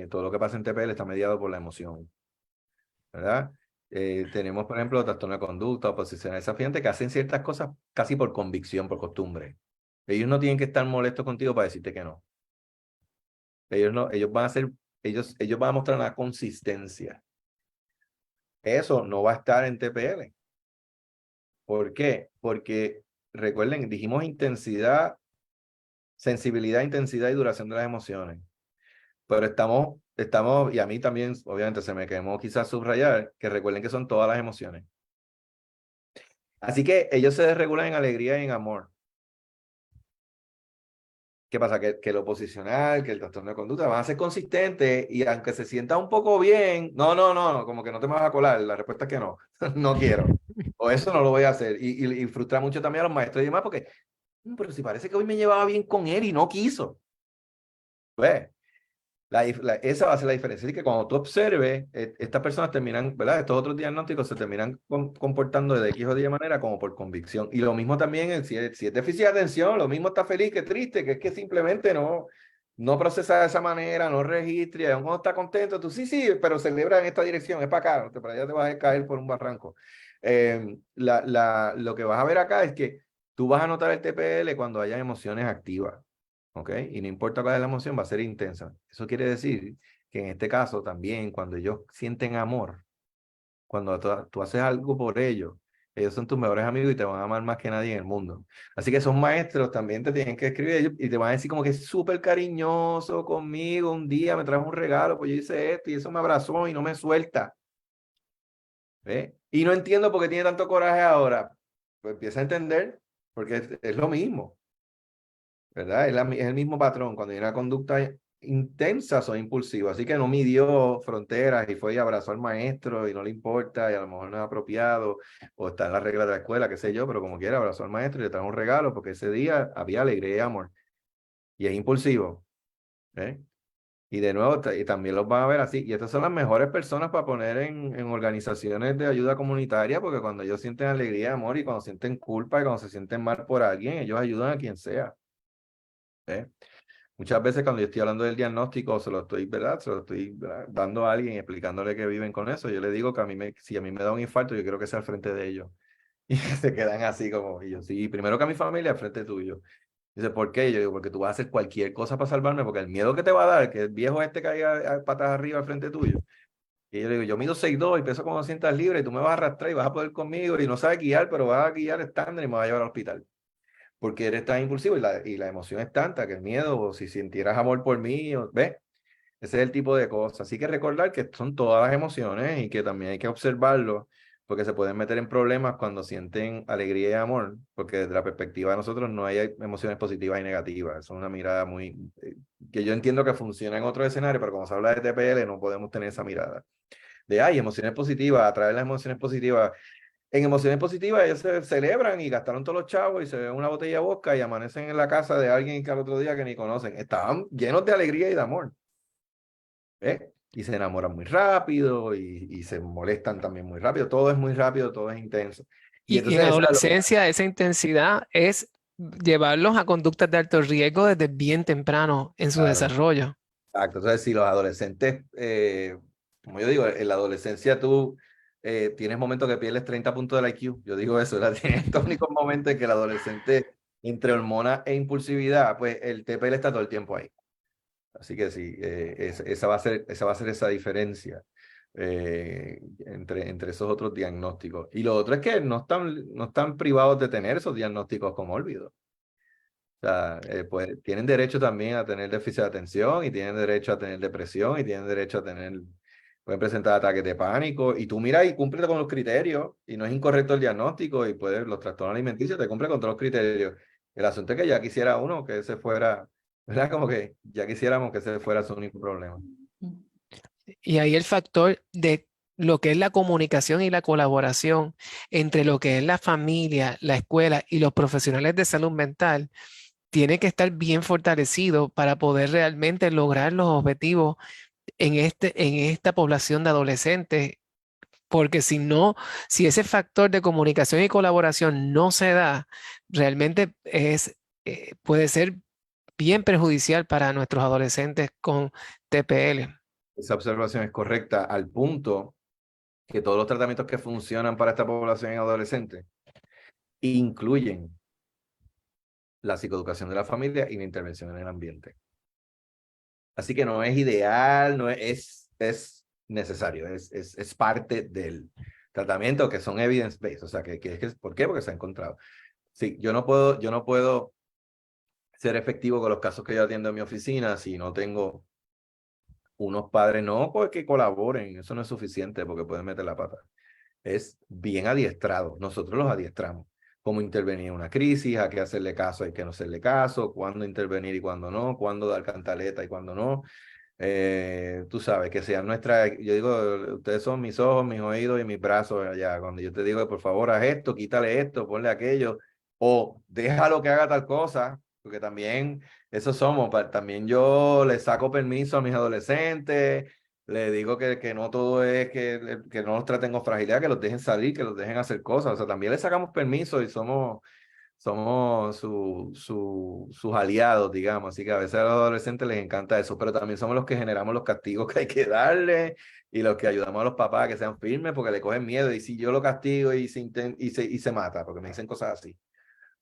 todo lo que pasa en TPL está mediado por la emoción, ¿verdad? Tenemos, por ejemplo, trastorno de conducta, oposición desafiante, que hacen ciertas cosas casi por convicción, por costumbre. Ellos no tienen que estar molestos contigo para decirte que no. Ellos van a hacer, ellos van a mostrar una consistencia. Eso no va a estar en TPL. ¿Por qué? Porque, recuerden, dijimos intensidad, sensibilidad, intensidad y duración de las emociones. Pero y a mí también, obviamente, se me quemó quizás subrayar, que recuerden que son todas las emociones. Así que ellos se desregulan en alegría y en amor. ¿Qué pasa? Que lo posicional, que el trastorno de conducta van a ser consistentes y aunque se sienta un poco bien, no, como que no te me vas a colar, la respuesta es que no, no quiero. O eso no lo voy a hacer. Y frustra mucho también a los maestros y demás porque, pero si parece que hoy me llevaba bien con él y no quiso. ¿Ves? Esa va a ser la diferencia. Así que cuando tú observes, estas personas terminan, ¿verdad? Estos otros diagnósticos se terminan comportando de X o Y manera como por convicción. Y lo mismo también, si es déficit de atención, lo mismo está feliz que triste, que es que simplemente no procesa de esa manera, no registra, y aún cuando está contento, tú sí, pero celebra en esta dirección, es para acá, para allá te vas a caer por un barranco. Lo que vas a ver acá es que tú vas a notar el TPL cuando haya emociones activas. ¿Ok? Y no importa cuál es la emoción, va a ser intensa. Eso quiere decir que en este caso también, cuando ellos sienten amor, cuando tú haces algo por ellos, ellos son tus mejores amigos y te van a amar más que nadie en el mundo. Así que esos maestros también te tienen que escribir ellos y te van a decir como que es súper cariñoso conmigo, un día me trajo un regalo, pues yo hice esto y eso me abrazó y no me suelta. ¿Ve? Y no entiendo por qué tiene tanto coraje ahora. Pues empieza a entender, porque es lo mismo. ¿Verdad? Es el mismo patrón. Cuando hay una conducta intensa, son impulsivos. Así que no midió fronteras y fue y abrazó al maestro y no le importa y a lo mejor no es apropiado o está en las reglas de la escuela, qué sé yo, pero como quiera, abrazó al maestro y le trajo un regalo porque ese día había alegría y amor. Y es impulsivo. ¿Eh? Y de nuevo, y también los van a ver así. Y estas son las mejores personas para poner en organizaciones de ayuda comunitaria porque cuando ellos sienten alegría y amor y cuando sienten culpa y cuando se sienten mal por alguien, ellos ayudan a quien sea. ¿Eh? Muchas veces cuando yo estoy hablando del diagnóstico, ¿verdad? Se lo estoy, ¿verdad?, dando a alguien, explicándole que viven con eso. Yo le digo que si a mí me da un infarto, yo quiero que sea al frente de ellos. Y se quedan así como, y yo, sí, primero que a mi familia, al frente tuyo. Dice, ¿por qué? Y yo digo, porque tú vas a hacer cualquier cosa para salvarme, porque el miedo que te va a dar, que el viejo caiga a patas arriba al frente tuyo. Y yo le digo, yo mido 6'2" y peso como 200 libras, y tú me vas a arrastrar y vas a poder conmigo, y no sabes guiar, pero vas a guiar estándar y me vas a llevar al hospital porque eres tan impulsivo y la emoción es tanta que el miedo, o si sintieras amor por mí, ¿ves? Ese es el tipo de cosas. Así que recordar que son todas las emociones y que también hay que observarlo, porque se pueden meter en problemas cuando sienten alegría y amor, porque desde la perspectiva de nosotros no hay emociones positivas y negativas. Es una mirada que yo entiendo que funciona en otro escenario, pero como se habla de TPL no podemos tener esa mirada. Hay emociones positivas, atraer las emociones positivas. En emociones positivas, ellos se celebran y gastaron todos los chavos y se ven una botella de vodka y amanecen en la casa de alguien que al otro día que ni conocen. Estaban llenos de alegría y de amor. ¿Eh? Y se enamoran muy rápido y se molestan también muy rápido. Todo es muy rápido, todo es intenso. Y Y en entonces adolescencia, esa intensidad es llevarlos a conductas de alto riesgo desde bien temprano en su claro, desarrollo. exacto. Entonces, si los adolescentes, como yo digo, en la adolescencia tú tienes momentos que pierdes 30 puntos del IQ. Yo digo eso, ¿verdad? Tienes estos únicos momentos en que el adolescente, entre hormonas e impulsividad, pues el TPL está todo el tiempo ahí. Así que sí, esa va a ser esa diferencia entre esos otros diagnósticos. Y lo otro es que no están privados de tener esos diagnósticos como olvido. O sea, pues, tienen derecho también a tener déficit de atención y tienen derecho a tener depresión y tienen derecho a pueden presentar ataques de pánico y tú mira y cumple con los criterios y no es incorrecto el diagnóstico y los trastornos alimenticios te cumplen con todos los criterios. El asunto es que ya quisiera uno que se fuera ¿verdad? Como que ya quisiéramos que ese fuera su único problema. Y ahí el factor de lo que es la comunicación y la colaboración entre lo que es la familia, la escuela y los profesionales de salud mental tiene que estar bien fortalecido para poder realmente lograr los objetivos en esta población de adolescentes, porque si no, si ese factor de comunicación y colaboración no se da, realmente puede ser bien perjudicial para nuestros adolescentes con TPL. Esa observación es correcta al punto que todos los tratamientos que funcionan para esta población adolescente incluyen la psicoeducación de la familia y la intervención en el ambiente. Así que no es ideal, no es necesario, es parte del tratamiento que son evidence-based, o sea, ¿por qué? Porque se ha encontrado. Sí, yo no puedo ser efectivo con los casos que yo atiendo en mi oficina si no tengo unos padres, no porque colaboren, eso no es suficiente porque pueden meter la pata. Es bien adiestrado, nosotros los adiestramos. Cómo intervenir en una crisis, a qué hacerle caso, hay que no hacerle caso, cuándo intervenir y cuándo no, cuándo dar cantaleta y cuándo no. Tú sabes, que sean yo digo, ustedes son mis ojos, mis oídos y mis brazos allá. Cuando yo te digo, por favor, haz esto, quítale esto, ponle aquello, o déjalo que haga tal cosa, porque también eso somos, también yo le saco permiso a mis adolescentes, le digo que no todo es que no los traten con fragilidad, que los dejen salir, que los dejen hacer cosas, o sea, también le sacamos permiso y somos sus aliados, digamos, así que a veces a los adolescentes les encanta eso, pero también somos los que generamos los castigos que hay que darle y los que ayudamos a los papás a que sean firmes porque le cogen miedo y si yo lo castigo y se mata, porque me dicen cosas así,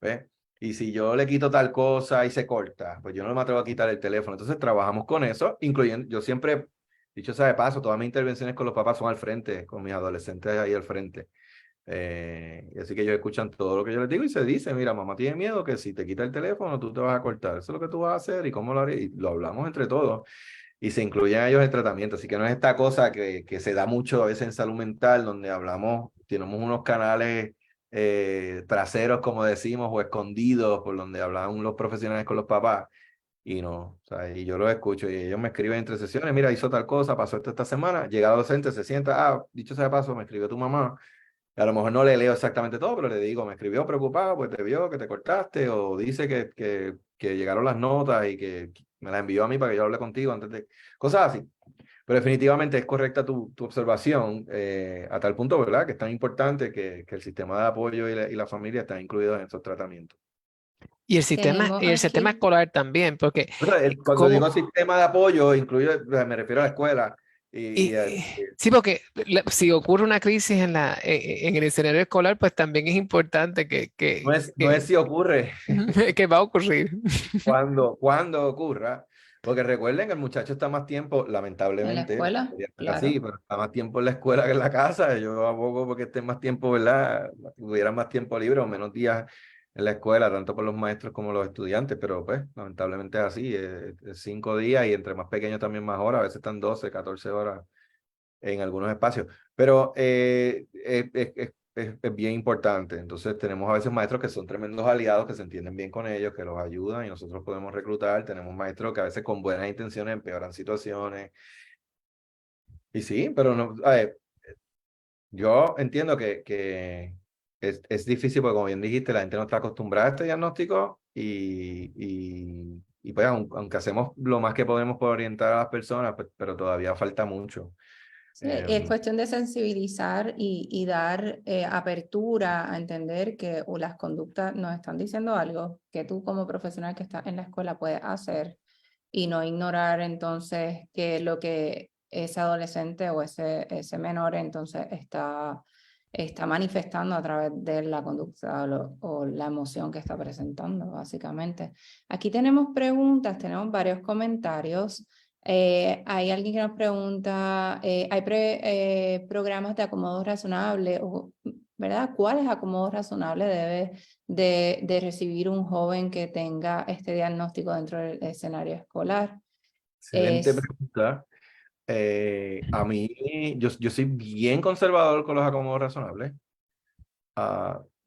¿ves? Y si yo le quito tal cosa y se corta, pues yo no me atrevo a quitar el teléfono. Entonces trabajamos con eso, incluyendo, yo siempre, dicho sea de paso, todas mis intervenciones con los papás son al frente, con mis adolescentes ahí al frente. Y así que ellos escuchan todo lo que yo les digo y se dice, mira, mamá tiene miedo que si te quita el teléfono tú te vas a cortar, eso es lo que tú vas a hacer y cómo lo haré, y lo hablamos entre todos y se incluyen a ellos en tratamiento, así que no es esta cosa que se da mucho a veces en salud mental, donde hablamos, tenemos unos canales traseros, como decimos, o escondidos, por donde hablan los profesionales con los papás, y no, o sea, y yo los escucho y ellos me escriben entre sesiones, mira, hizo tal cosa, pasó esto esta semana, llega el docente, se sienta, dicho sea de paso, me escribió tu mamá. A lo mejor no le leo exactamente todo, pero le digo, me escribió preocupado, pues te vio que te cortaste, o dice que llegaron las notas y que me las envió a mí para que yo hable contigo antes de... Cosas así. Pero definitivamente es correcta tu observación, a tal punto, ¿verdad? Que es tan importante que el sistema de apoyo y la familia están incluidos en esos tratamientos. Y el sistema Aquí, escolar también, porque O sea, cuando como, digo sistema de apoyo, incluye, me refiero a la escuela. sí, porque si ocurre una crisis en el escenario escolar, pues también es importante no es si ocurre, que va a ocurrir. cuando ocurra, porque recuerden que el muchacho está más tiempo, en la lamentablemente, escuela, debería ser así, claro. pero está más tiempo en la escuela que en la casa. Yo abogo porque esté más tiempo, ¿verdad? Hubiera más tiempo libre o menos días en la escuela, tanto por los maestros como los estudiantes, pero pues lamentablemente es así, es 5 días y entre más pequeños también más horas, a veces están 12, 14 horas en algunos espacios, pero es bien importante. Entonces tenemos a veces maestros que son tremendos aliados, que se entienden bien con ellos, que los ayudan y nosotros podemos reclutar. Tenemos maestros que a veces con buenas intenciones empeoran situaciones. Y sí, pero no, a ver, yo entiendo que es difícil porque como bien dijiste, la gente no está acostumbrada a este diagnóstico y pues aunque hacemos lo más que podemos por orientar a las personas, pues, pero todavía falta mucho. Sí, es cuestión de sensibilizar y dar apertura a entender que las conductas nos están diciendo algo que tú como profesional que estás en la escuela puedes hacer y no ignorar entonces que lo que ese adolescente o ese menor entonces está manifestando a través de la conducta o la emoción que está presentando, básicamente. Aquí tenemos preguntas, tenemos varios comentarios. Hay alguien que nos pregunta, ¿hay programas de acomodo razonable? ¿Verdad? ¿Cuáles acomodos razonables debe de recibir un joven que tenga este diagnóstico dentro del escenario escolar? Excelente Es, pregunta. A mí, yo soy bien conservador con los acomodos razonables,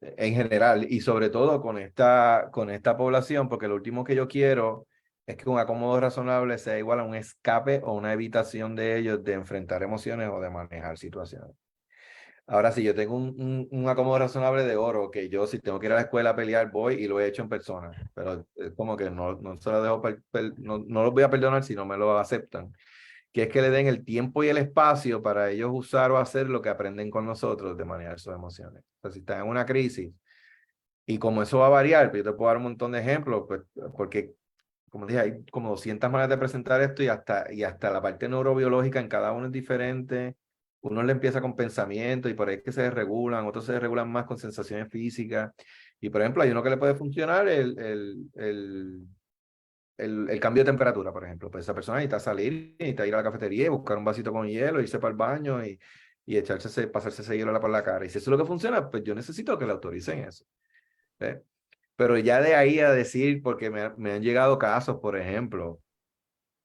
en general, y sobre todo con esta población, porque lo último que yo quiero es que un acomodo razonable sea igual a un escape o una evitación de ellos de enfrentar emociones o de manejar situaciones. Ahora, si yo tengo un acomodo razonable de oro, que yo si tengo que ir a la escuela a pelear, voy y lo he hecho en persona, pero es como que no se lo dejo, no los voy a perdonar si no me lo aceptan, que es que le den el tiempo y el espacio para ellos usar o hacer lo que aprenden con nosotros de manejar sus emociones. O sea, si están en una crisis, y como eso va a variar, pues yo te puedo dar un montón de ejemplos, pues, porque, como dije, hay como 200 maneras de presentar esto y hasta la parte neurobiológica en cada uno es diferente. Uno le empieza con pensamiento y por ahí es que se desregulan, otros se desregulan más con sensaciones físicas. Y por ejemplo, hay uno que le puede funcionar el cambio de temperatura, por ejemplo. Pues esa persona necesita salir, necesita ir a la cafetería y buscar un vasito con hielo, irse para el baño y pasarse ese hielo por la cara. Y si eso es lo que funciona, pues yo necesito que le autoricen eso. ¿Eh? Pero ya de ahí a decir, porque me han llegado casos, por ejemplo,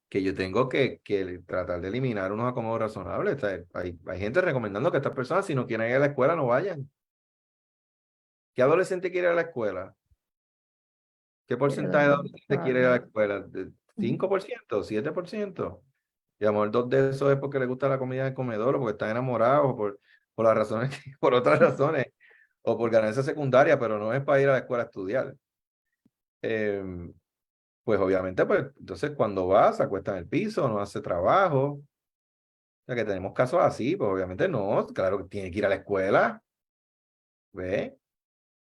que yo tengo que tratar de eliminar unos acomodos razonables. O sea, hay gente recomendando que estas personas, si no quieren ir a la escuela, no vayan. ¿Qué adolescente quiere ir a la escuela? ¿Qué porcentaje de adolescentes quiere ir a la escuela? ¿De 5%, 7%? Y a lo mejor 2 de esos es porque les gusta la comida del comedor o porque están enamorados o por las razones, por otras razones, o por ganancia secundaria, pero no es para ir a la escuela a estudiar. Pues obviamente, pues entonces cuando va, se acuesta en el piso, no hace trabajo. O sea que tenemos casos así, pues obviamente no, claro que tiene que ir a la escuela, ¿ve?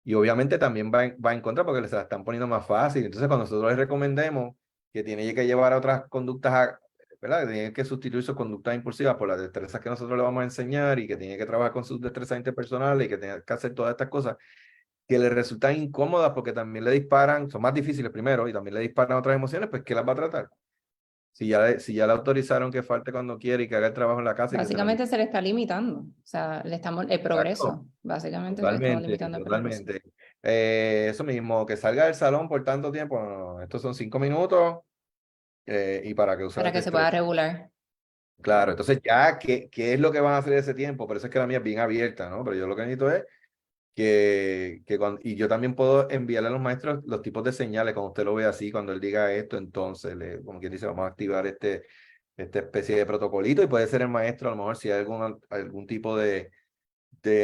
Y obviamente también va en contra porque se la están poniendo más fácil. Entonces cuando nosotros les recomendemos que tiene que llevar a otras conductas, ¿verdad? Que tiene que sustituir sus conductas impulsivas por las destrezas que nosotros le vamos a enseñar y que tiene que trabajar con sus destrezas interpersonales y que tiene que hacer todas estas cosas que le resultan incómodas porque también le disparan, son más difíciles primero y también le disparan otras emociones, pues ¿qué las va a tratar? Si ya le autorizaron que falte cuando quiere y que haga el trabajo en la casa y que se lo Básicamente se le está limitando, o sea, le estamos, el Exacto. progreso, básicamente se le estamos Totalmente, limitando el progreso. totalmente. Eso mismo, que salga del salón por tanto tiempo, no, estos son 5 minutos y para que usar Para el que se pueda destreza. regular. Claro, entonces ya, ¿qué es lo que van a hacer ese tiempo? Por eso es que la mía es bien abierta, ¿no? Pero yo lo que necesito es y yo también puedo enviarle a los maestros los tipos de señales, cuando usted lo ve así, cuando él diga esto, entonces, como quien dice, vamos a activar esta especie de protocolito y puede ser el maestro, a lo mejor si hay algún tipo de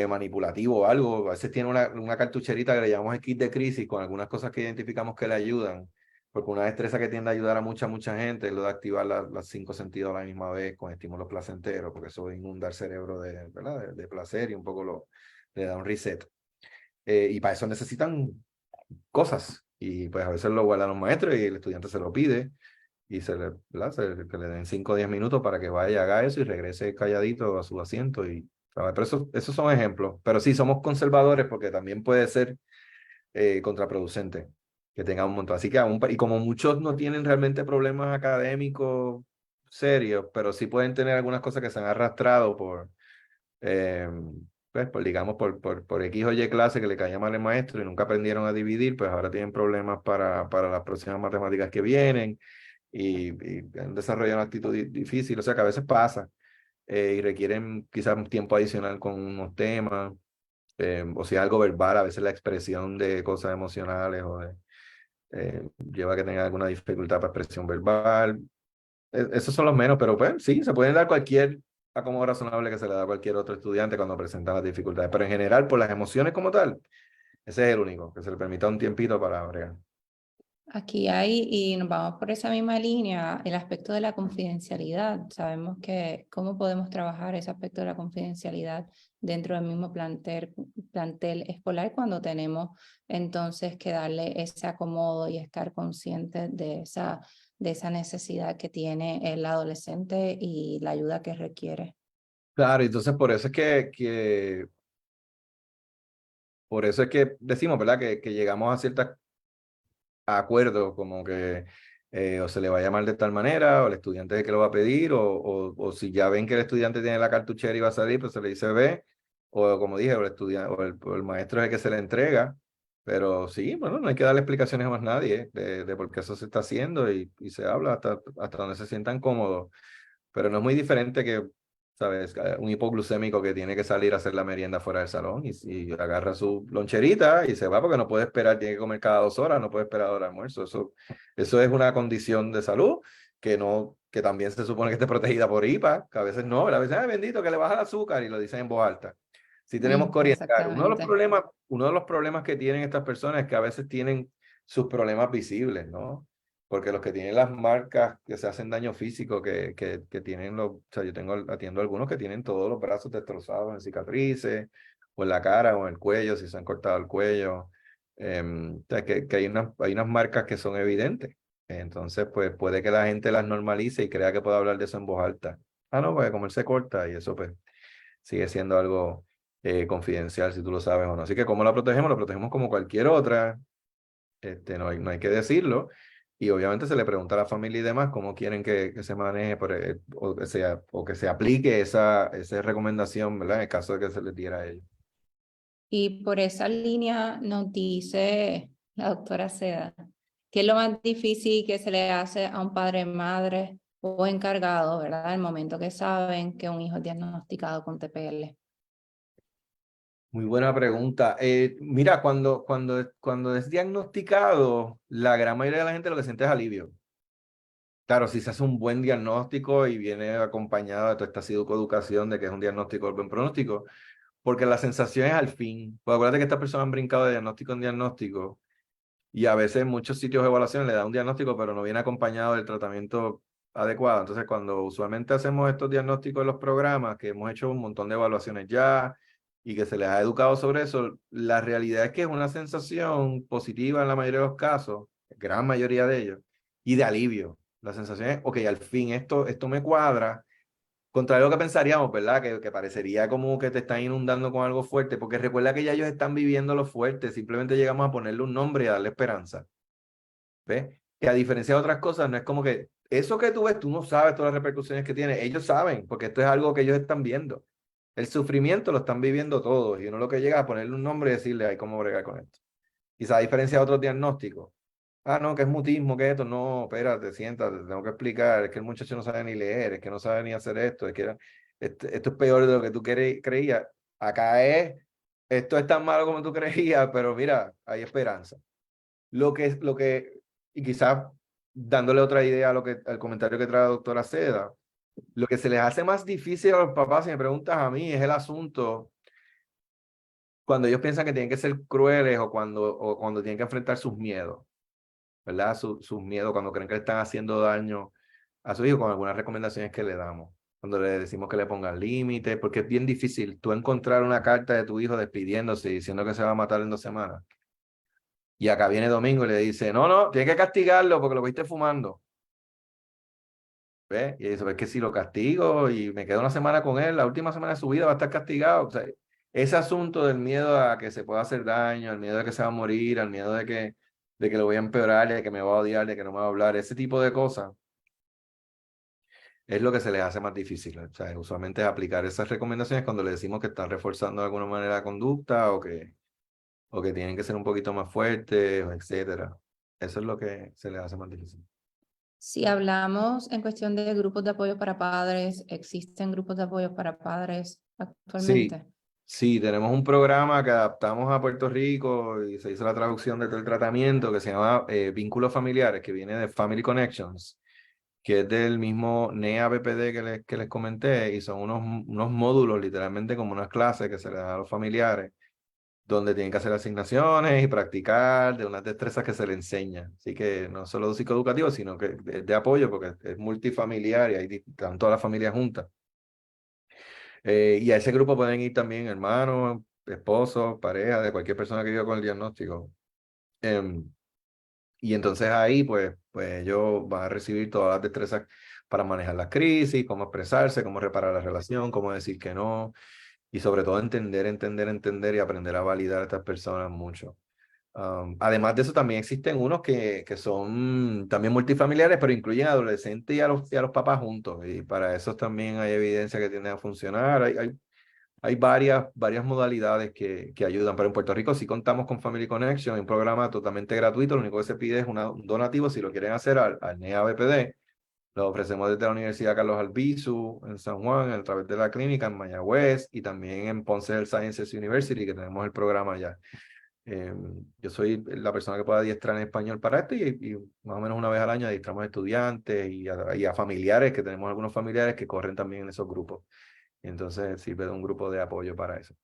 manipulativo o algo, a veces tiene una cartucherita que le llamamos el kit de crisis con algunas cosas que identificamos que le ayudan, porque una destreza que tiende a ayudar a mucha gente es lo de activar los 5 sentidos a la misma vez con estímulos placenteros, porque eso inunda el cerebro ¿verdad? De placer y un poco le da un reset. Y para eso necesitan cosas. Y pues a veces lo guardan los maestros y el estudiante se lo pide y que le den 5 o 10 minutos para que vaya, haga eso y regrese calladito a su asiento. Pero esos son ejemplos. Pero sí, somos conservadores porque también puede ser contraproducente que tenga un montón. Así que y como muchos no tienen realmente problemas académicos serios, pero sí pueden tener algunas cosas que se han arrastrado eh, digamos, por X o Y clase que le caía mal el maestro y nunca aprendieron a dividir, pues ahora tienen problemas para las próximas matemáticas que vienen y han desarrollado una actitud difícil, o sea que a veces pasa y requieren quizás un tiempo adicional con unos temas, o si es algo verbal, a veces la expresión de cosas emocionales lleva a que tengan alguna dificultad para expresión verbal. Esos son los menos, pero pues sí, se pueden dar cualquier acomodo razonable que se le da a cualquier otro estudiante cuando presenta las dificultades, pero en general, por las emociones como tal, ese es el único, que se le permita un tiempito para bregar. Aquí hay, y nos vamos por esa misma línea, el aspecto de la confidencialidad. Sabemos que cómo podemos trabajar ese aspecto de la confidencialidad dentro del mismo plantel escolar cuando tenemos entonces que darle ese acomodo y estar conscientes de esa necesidad que tiene el adolescente y la ayuda que requiere. Claro, entonces por eso es que decimos, ¿verdad? Que llegamos a ciertos acuerdos, como que o se le va a llamar de tal manera, o el estudiante es el que lo va a pedir, o si ya ven que el estudiante tiene la cartuchera y va a salir, pues se le dice ve, o como dije, o el maestro es el que se le entrega. Pero sí, bueno, no hay que darle explicaciones a más nadie de por qué eso se está haciendo y se habla hasta donde se sientan cómodos. Pero no es muy diferente que ¿sabes? Un hipoglucémico que tiene que salir a hacer la merienda fuera del salón y agarra su loncherita y se va porque no puede esperar, tiene que comer cada 2 horas, no puede esperar a la hora de almuerzo. Eso es una condición de salud que también se supone que esté protegida por IPA, que a veces no, a veces, ay, bendito, que le baja el azúcar y lo dicen en voz alta. Sí tenemos que orientar. Exactamente. Uno de los problemas que tienen estas personas es que a veces tienen sus problemas visibles, ¿no? Porque los que tienen las marcas que se hacen daño físico, que tienen o sea, atiendo algunos que tienen todos los brazos destrozados en cicatrices, o en la cara, o en el cuello, si se han cortado el cuello. O sea, que hay unas marcas que son evidentes. Entonces, pues puede que la gente las normalice y crea que puede hablar de eso en voz alta. Ah, no, porque como él se corta y eso pues sigue siendo algo confidencial, si tú lo sabes o no. Así que, ¿cómo la protegemos? Lo protegemos como cualquier otra. No hay que decirlo. Y obviamente se le pregunta a la familia y demás cómo quieren que se maneje o que se aplique esa recomendación, ¿verdad? En el caso de que se les diera a ellos. Y por esa línea nos dice la doctora Seda, ¿qué es lo más difícil que se le hace a un padre, madre o encargado, ¿verdad? Al momento que saben que un hijo es diagnosticado con TPL. Muy buena pregunta. Mira, cuando es diagnosticado, la gran mayoría de la gente lo que siente es alivio. Claro, si se hace un buen diagnóstico y viene acompañado de toda esta psicoeducación de que es un diagnóstico de buen pronóstico, porque la sensación es al fin. Pues acuérdate que estas personas han brincado de diagnóstico en diagnóstico y a veces en muchos sitios de evaluación le da un diagnóstico, pero no viene acompañado del tratamiento adecuado. Entonces, cuando usualmente hacemos estos diagnósticos en los programas, que hemos hecho un montón de evaluaciones ya y que se les ha educado sobre eso, la realidad es que es una sensación positiva en la mayoría de los casos, gran mayoría de ellos, y de alivio. La sensación es, ok, al fin esto me cuadra. Contrario a lo que pensaríamos, ¿verdad? Que parecería como que te están inundando con algo fuerte, porque recuerda que ya ellos están viviendo lo fuerte, simplemente llegamos a ponerle un nombre y a darle esperanza. ¿Ves? Que a diferencia de otras cosas, no es como que eso que tú ves, tú no sabes todas las repercusiones que tiene. Ellos saben, porque esto es algo que ellos están viendo. El sufrimiento lo están viviendo todos, y uno lo que llega a ponerle un nombre y decirle, ay, ¿cómo bregar con esto? Quizá a diferencia de otros diagnósticos. Ah, no, que es mutismo, que esto, no, espérate, siéntate, te tengo que explicar, es que el muchacho no sabe ni leer, es que no sabe ni hacer esto, es que esto es peor de lo que tú creías. Acá esto es tan malo como tú creías, pero mira, hay esperanza. Y quizás dándole otra idea al comentario que trae la doctora Seda, lo que se les hace más difícil a los papás, si me preguntas a mí, es el asunto cuando ellos piensan que tienen que ser crueles o cuando tienen que enfrentar sus miedos. ¿Verdad? Sus miedos, cuando creen que le están haciendo daño a su hijo, con algunas recomendaciones que le damos. Cuando le decimos que le pongan límites, porque es bien difícil tú encontrar una carta de tu hijo despidiéndose y diciendo que se va a matar en 2 semanas. Y acá viene Domingo y le dice, no, tienes que castigarlo porque lo viste fumando. ¿Ves? Y dice, pues que si lo castigo y me quedo 1 semana con él, la última semana de su vida va a estar castigado. O sea, ese asunto del miedo a que se pueda hacer daño, el miedo de que se va a morir, el miedo de que lo voy a empeorar, de que me va a odiar, de que no me va a hablar, ese tipo de cosas es lo que se les hace más difícil. O sea, usualmente es aplicar esas recomendaciones cuando le decimos que están reforzando de alguna manera la conducta o que tienen que ser un poquito más fuertes, etcétera. Eso es lo que se les hace más difícil. Si hablamos en cuestión de grupos de apoyo para padres, ¿existen grupos de apoyo para padres actualmente? Sí, tenemos un programa que adaptamos a Puerto Rico y se hizo la traducción de todo el tratamiento que se llama Vínculos Familiares, que viene de Family Connections, que es del mismo NEA-BPD que les comenté, y son unos módulos, literalmente como unas clases que se les dan a los familiares, donde tienen que hacer asignaciones y practicar de unas destrezas que se les enseñan. Así que no solo psicoeducativo, sino que es de apoyo, porque es multifamiliar y están todas las familias juntas. Y a ese grupo pueden ir también hermanos, esposos, parejas, de cualquier persona que viva con el diagnóstico. Y entonces ahí, pues ellos van a recibir todas las destrezas para manejar las crisis, cómo expresarse, cómo reparar la relación, cómo decir que no, y sobre todo entender y aprender a validar a estas personas mucho. Además de eso, también existen unos que son también multifamiliares, pero incluyen a adolescentes y a los papás juntos. Y para eso también hay evidencia que tiende a funcionar. Hay varias modalidades que ayudan, pero en Puerto Rico sí contamos con Family Connection, un programa totalmente gratuito. Lo único que se pide es un donativo si lo quieren hacer al NEA-BPD. Lo ofrecemos desde la Universidad Carlos Albizu en San Juan, a través de la clínica en Mayagüez y también en Ponce Health Sciences University, que tenemos el programa allá. Yo soy la persona que puede adiestrar en español para esto y más o menos una vez al año adiestramos a estudiantes y a familiares, que tenemos algunos familiares que corren también en esos grupos. Y entonces sirve de un grupo de apoyo para eso.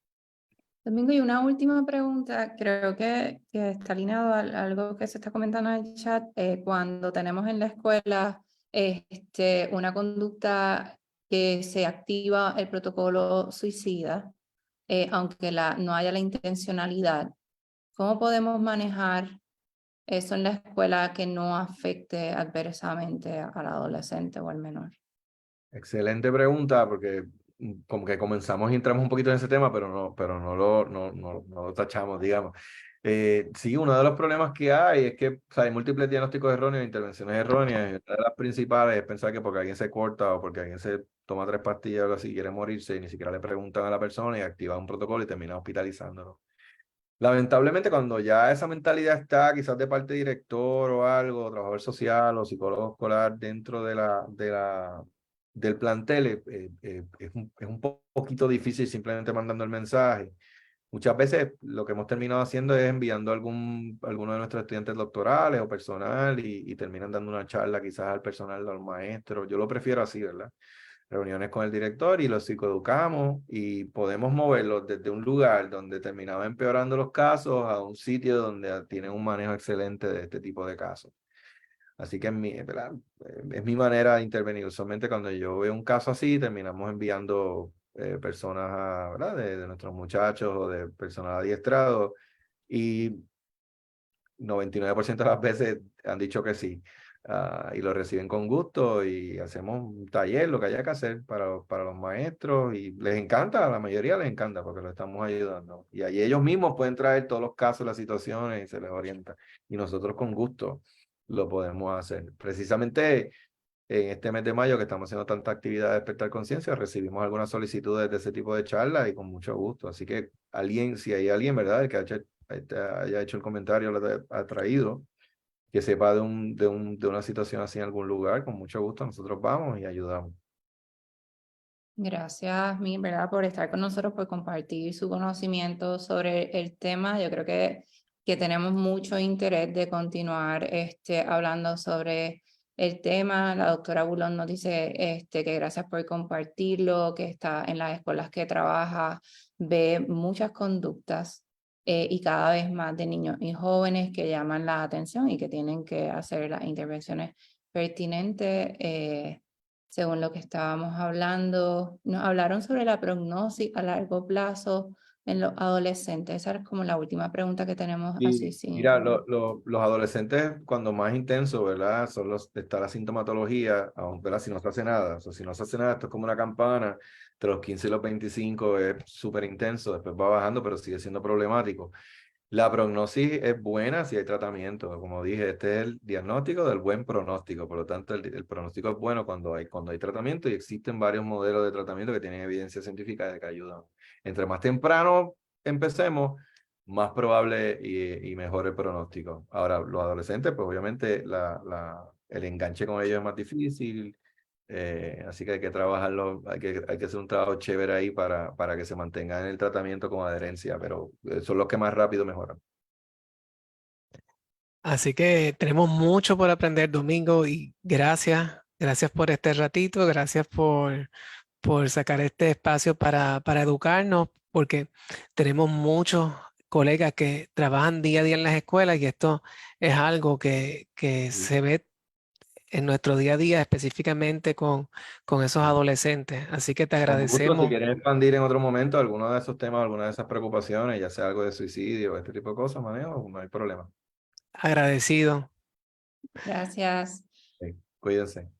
Domingo, y una última pregunta, creo que está alineado a algo que se está comentando en el chat. Cuando tenemos en la escuela una conducta que se activa el protocolo suicida, aunque no haya la intencionalidad, ¿cómo podemos manejar eso en la escuela que no afecte adversamente al adolescente o al menor? Excelente pregunta, porque como que comenzamos y entramos un poquito en ese tema, pero no lo tachamos, digamos. Sí, uno de los problemas que hay es que o sea, hay múltiples diagnósticos erróneos, intervenciones erróneas, y una de las principales es pensar que porque alguien se corta o porque alguien se toma 3 pastillas o algo así, quiere morirse y ni siquiera le preguntan a la persona y activa un protocolo y termina hospitalizándolo. Lamentablemente, cuando ya esa mentalidad está, quizás de parte de director o algo, trabajador social o psicólogo escolar dentro del plantel, es un poquito difícil simplemente mandando el mensaje. Muchas veces lo que hemos terminado haciendo es enviando alguno de nuestros estudiantes doctorales o personal y terminan dando una charla quizás al personal, al maestro. Yo lo prefiero así, ¿verdad? Reuniones con el director y los psicoeducamos y podemos moverlos desde un lugar donde terminaba empeorando los casos a un sitio donde tienen un manejo excelente de este tipo de casos. Así que ¿verdad? Es mi manera de intervenir. Usualmente cuando yo veo un caso así, terminamos enviando personas ¿verdad? De nuestros muchachos o de personal adiestrado y 99% de las veces han dicho que sí. Y lo reciben con gusto y hacemos un taller, lo que haya que hacer para los maestros y les encanta, a la mayoría les encanta porque lo estamos ayudando. Y ahí ellos mismos pueden traer todos los casos, las situaciones y se les orienta. Y nosotros con gusto lo podemos hacer. Precisamente en este mes de mayo que estamos haciendo tanta actividad de despertar conciencia, recibimos algunas solicitudes de ese tipo de charlas y con mucho gusto. Así que si hay alguien, ¿verdad? El que haya hecho el comentario, lo ha traído, que sepa de una situación así en algún lugar, con mucho gusto nosotros vamos y ayudamos. Gracias, ¿verdad? Por estar con nosotros, por compartir su conocimiento sobre el tema. Yo creo que tenemos mucho interés de continuar hablando sobre el tema. La doctora Bulón nos dice que gracias por compartirlo, que está en las escuelas que trabaja, ve muchas conductas y cada vez más de niños y jóvenes que llaman la atención y que tienen que hacer las intervenciones pertinentes. Según lo que estábamos hablando, nos hablaron sobre la prognosis a largo plazo en los adolescentes. Esa es como la última pregunta que tenemos así, Y sí. mira, los adolescentes cuando más intenso, ¿verdad? Está la sintomatología, aunque ¿verdad? Si no se hace nada, o sea, si no se hace nada, esto es como una campana, entre los 15 y los 25 es súper intenso, después va bajando, pero sigue siendo problemático. La prognosis es buena si hay tratamiento. Como dije, este es el diagnóstico del buen pronóstico. Por lo tanto, el pronóstico es bueno cuando hay tratamiento y existen varios modelos de tratamiento que tienen evidencia científica de que ayudan. Entre más temprano empecemos, más probable y mejor el pronóstico. Ahora, los adolescentes, pues obviamente el enganche con ellos es más difícil. Así que hay que trabajarlo, hay que hacer un trabajo chévere ahí para que se mantengan en el tratamiento con adherencia, pero son los que más rápido mejoran. Así que tenemos mucho por aprender, Domingo, y gracias por este ratito, gracias por sacar este espacio para educarnos, porque tenemos muchos colegas que trabajan día a día en las escuelas y esto es algo que Sí. se ve en nuestro día a día, específicamente con esos adolescentes. Así que te Con gusto, si agradecemos. quieren expandir en otro momento alguno de esos temas, alguna de esas preocupaciones, ya sea algo de suicidio, este tipo de cosas, manejo, no hay problema. Agradecido. Gracias. Sí, cuídense.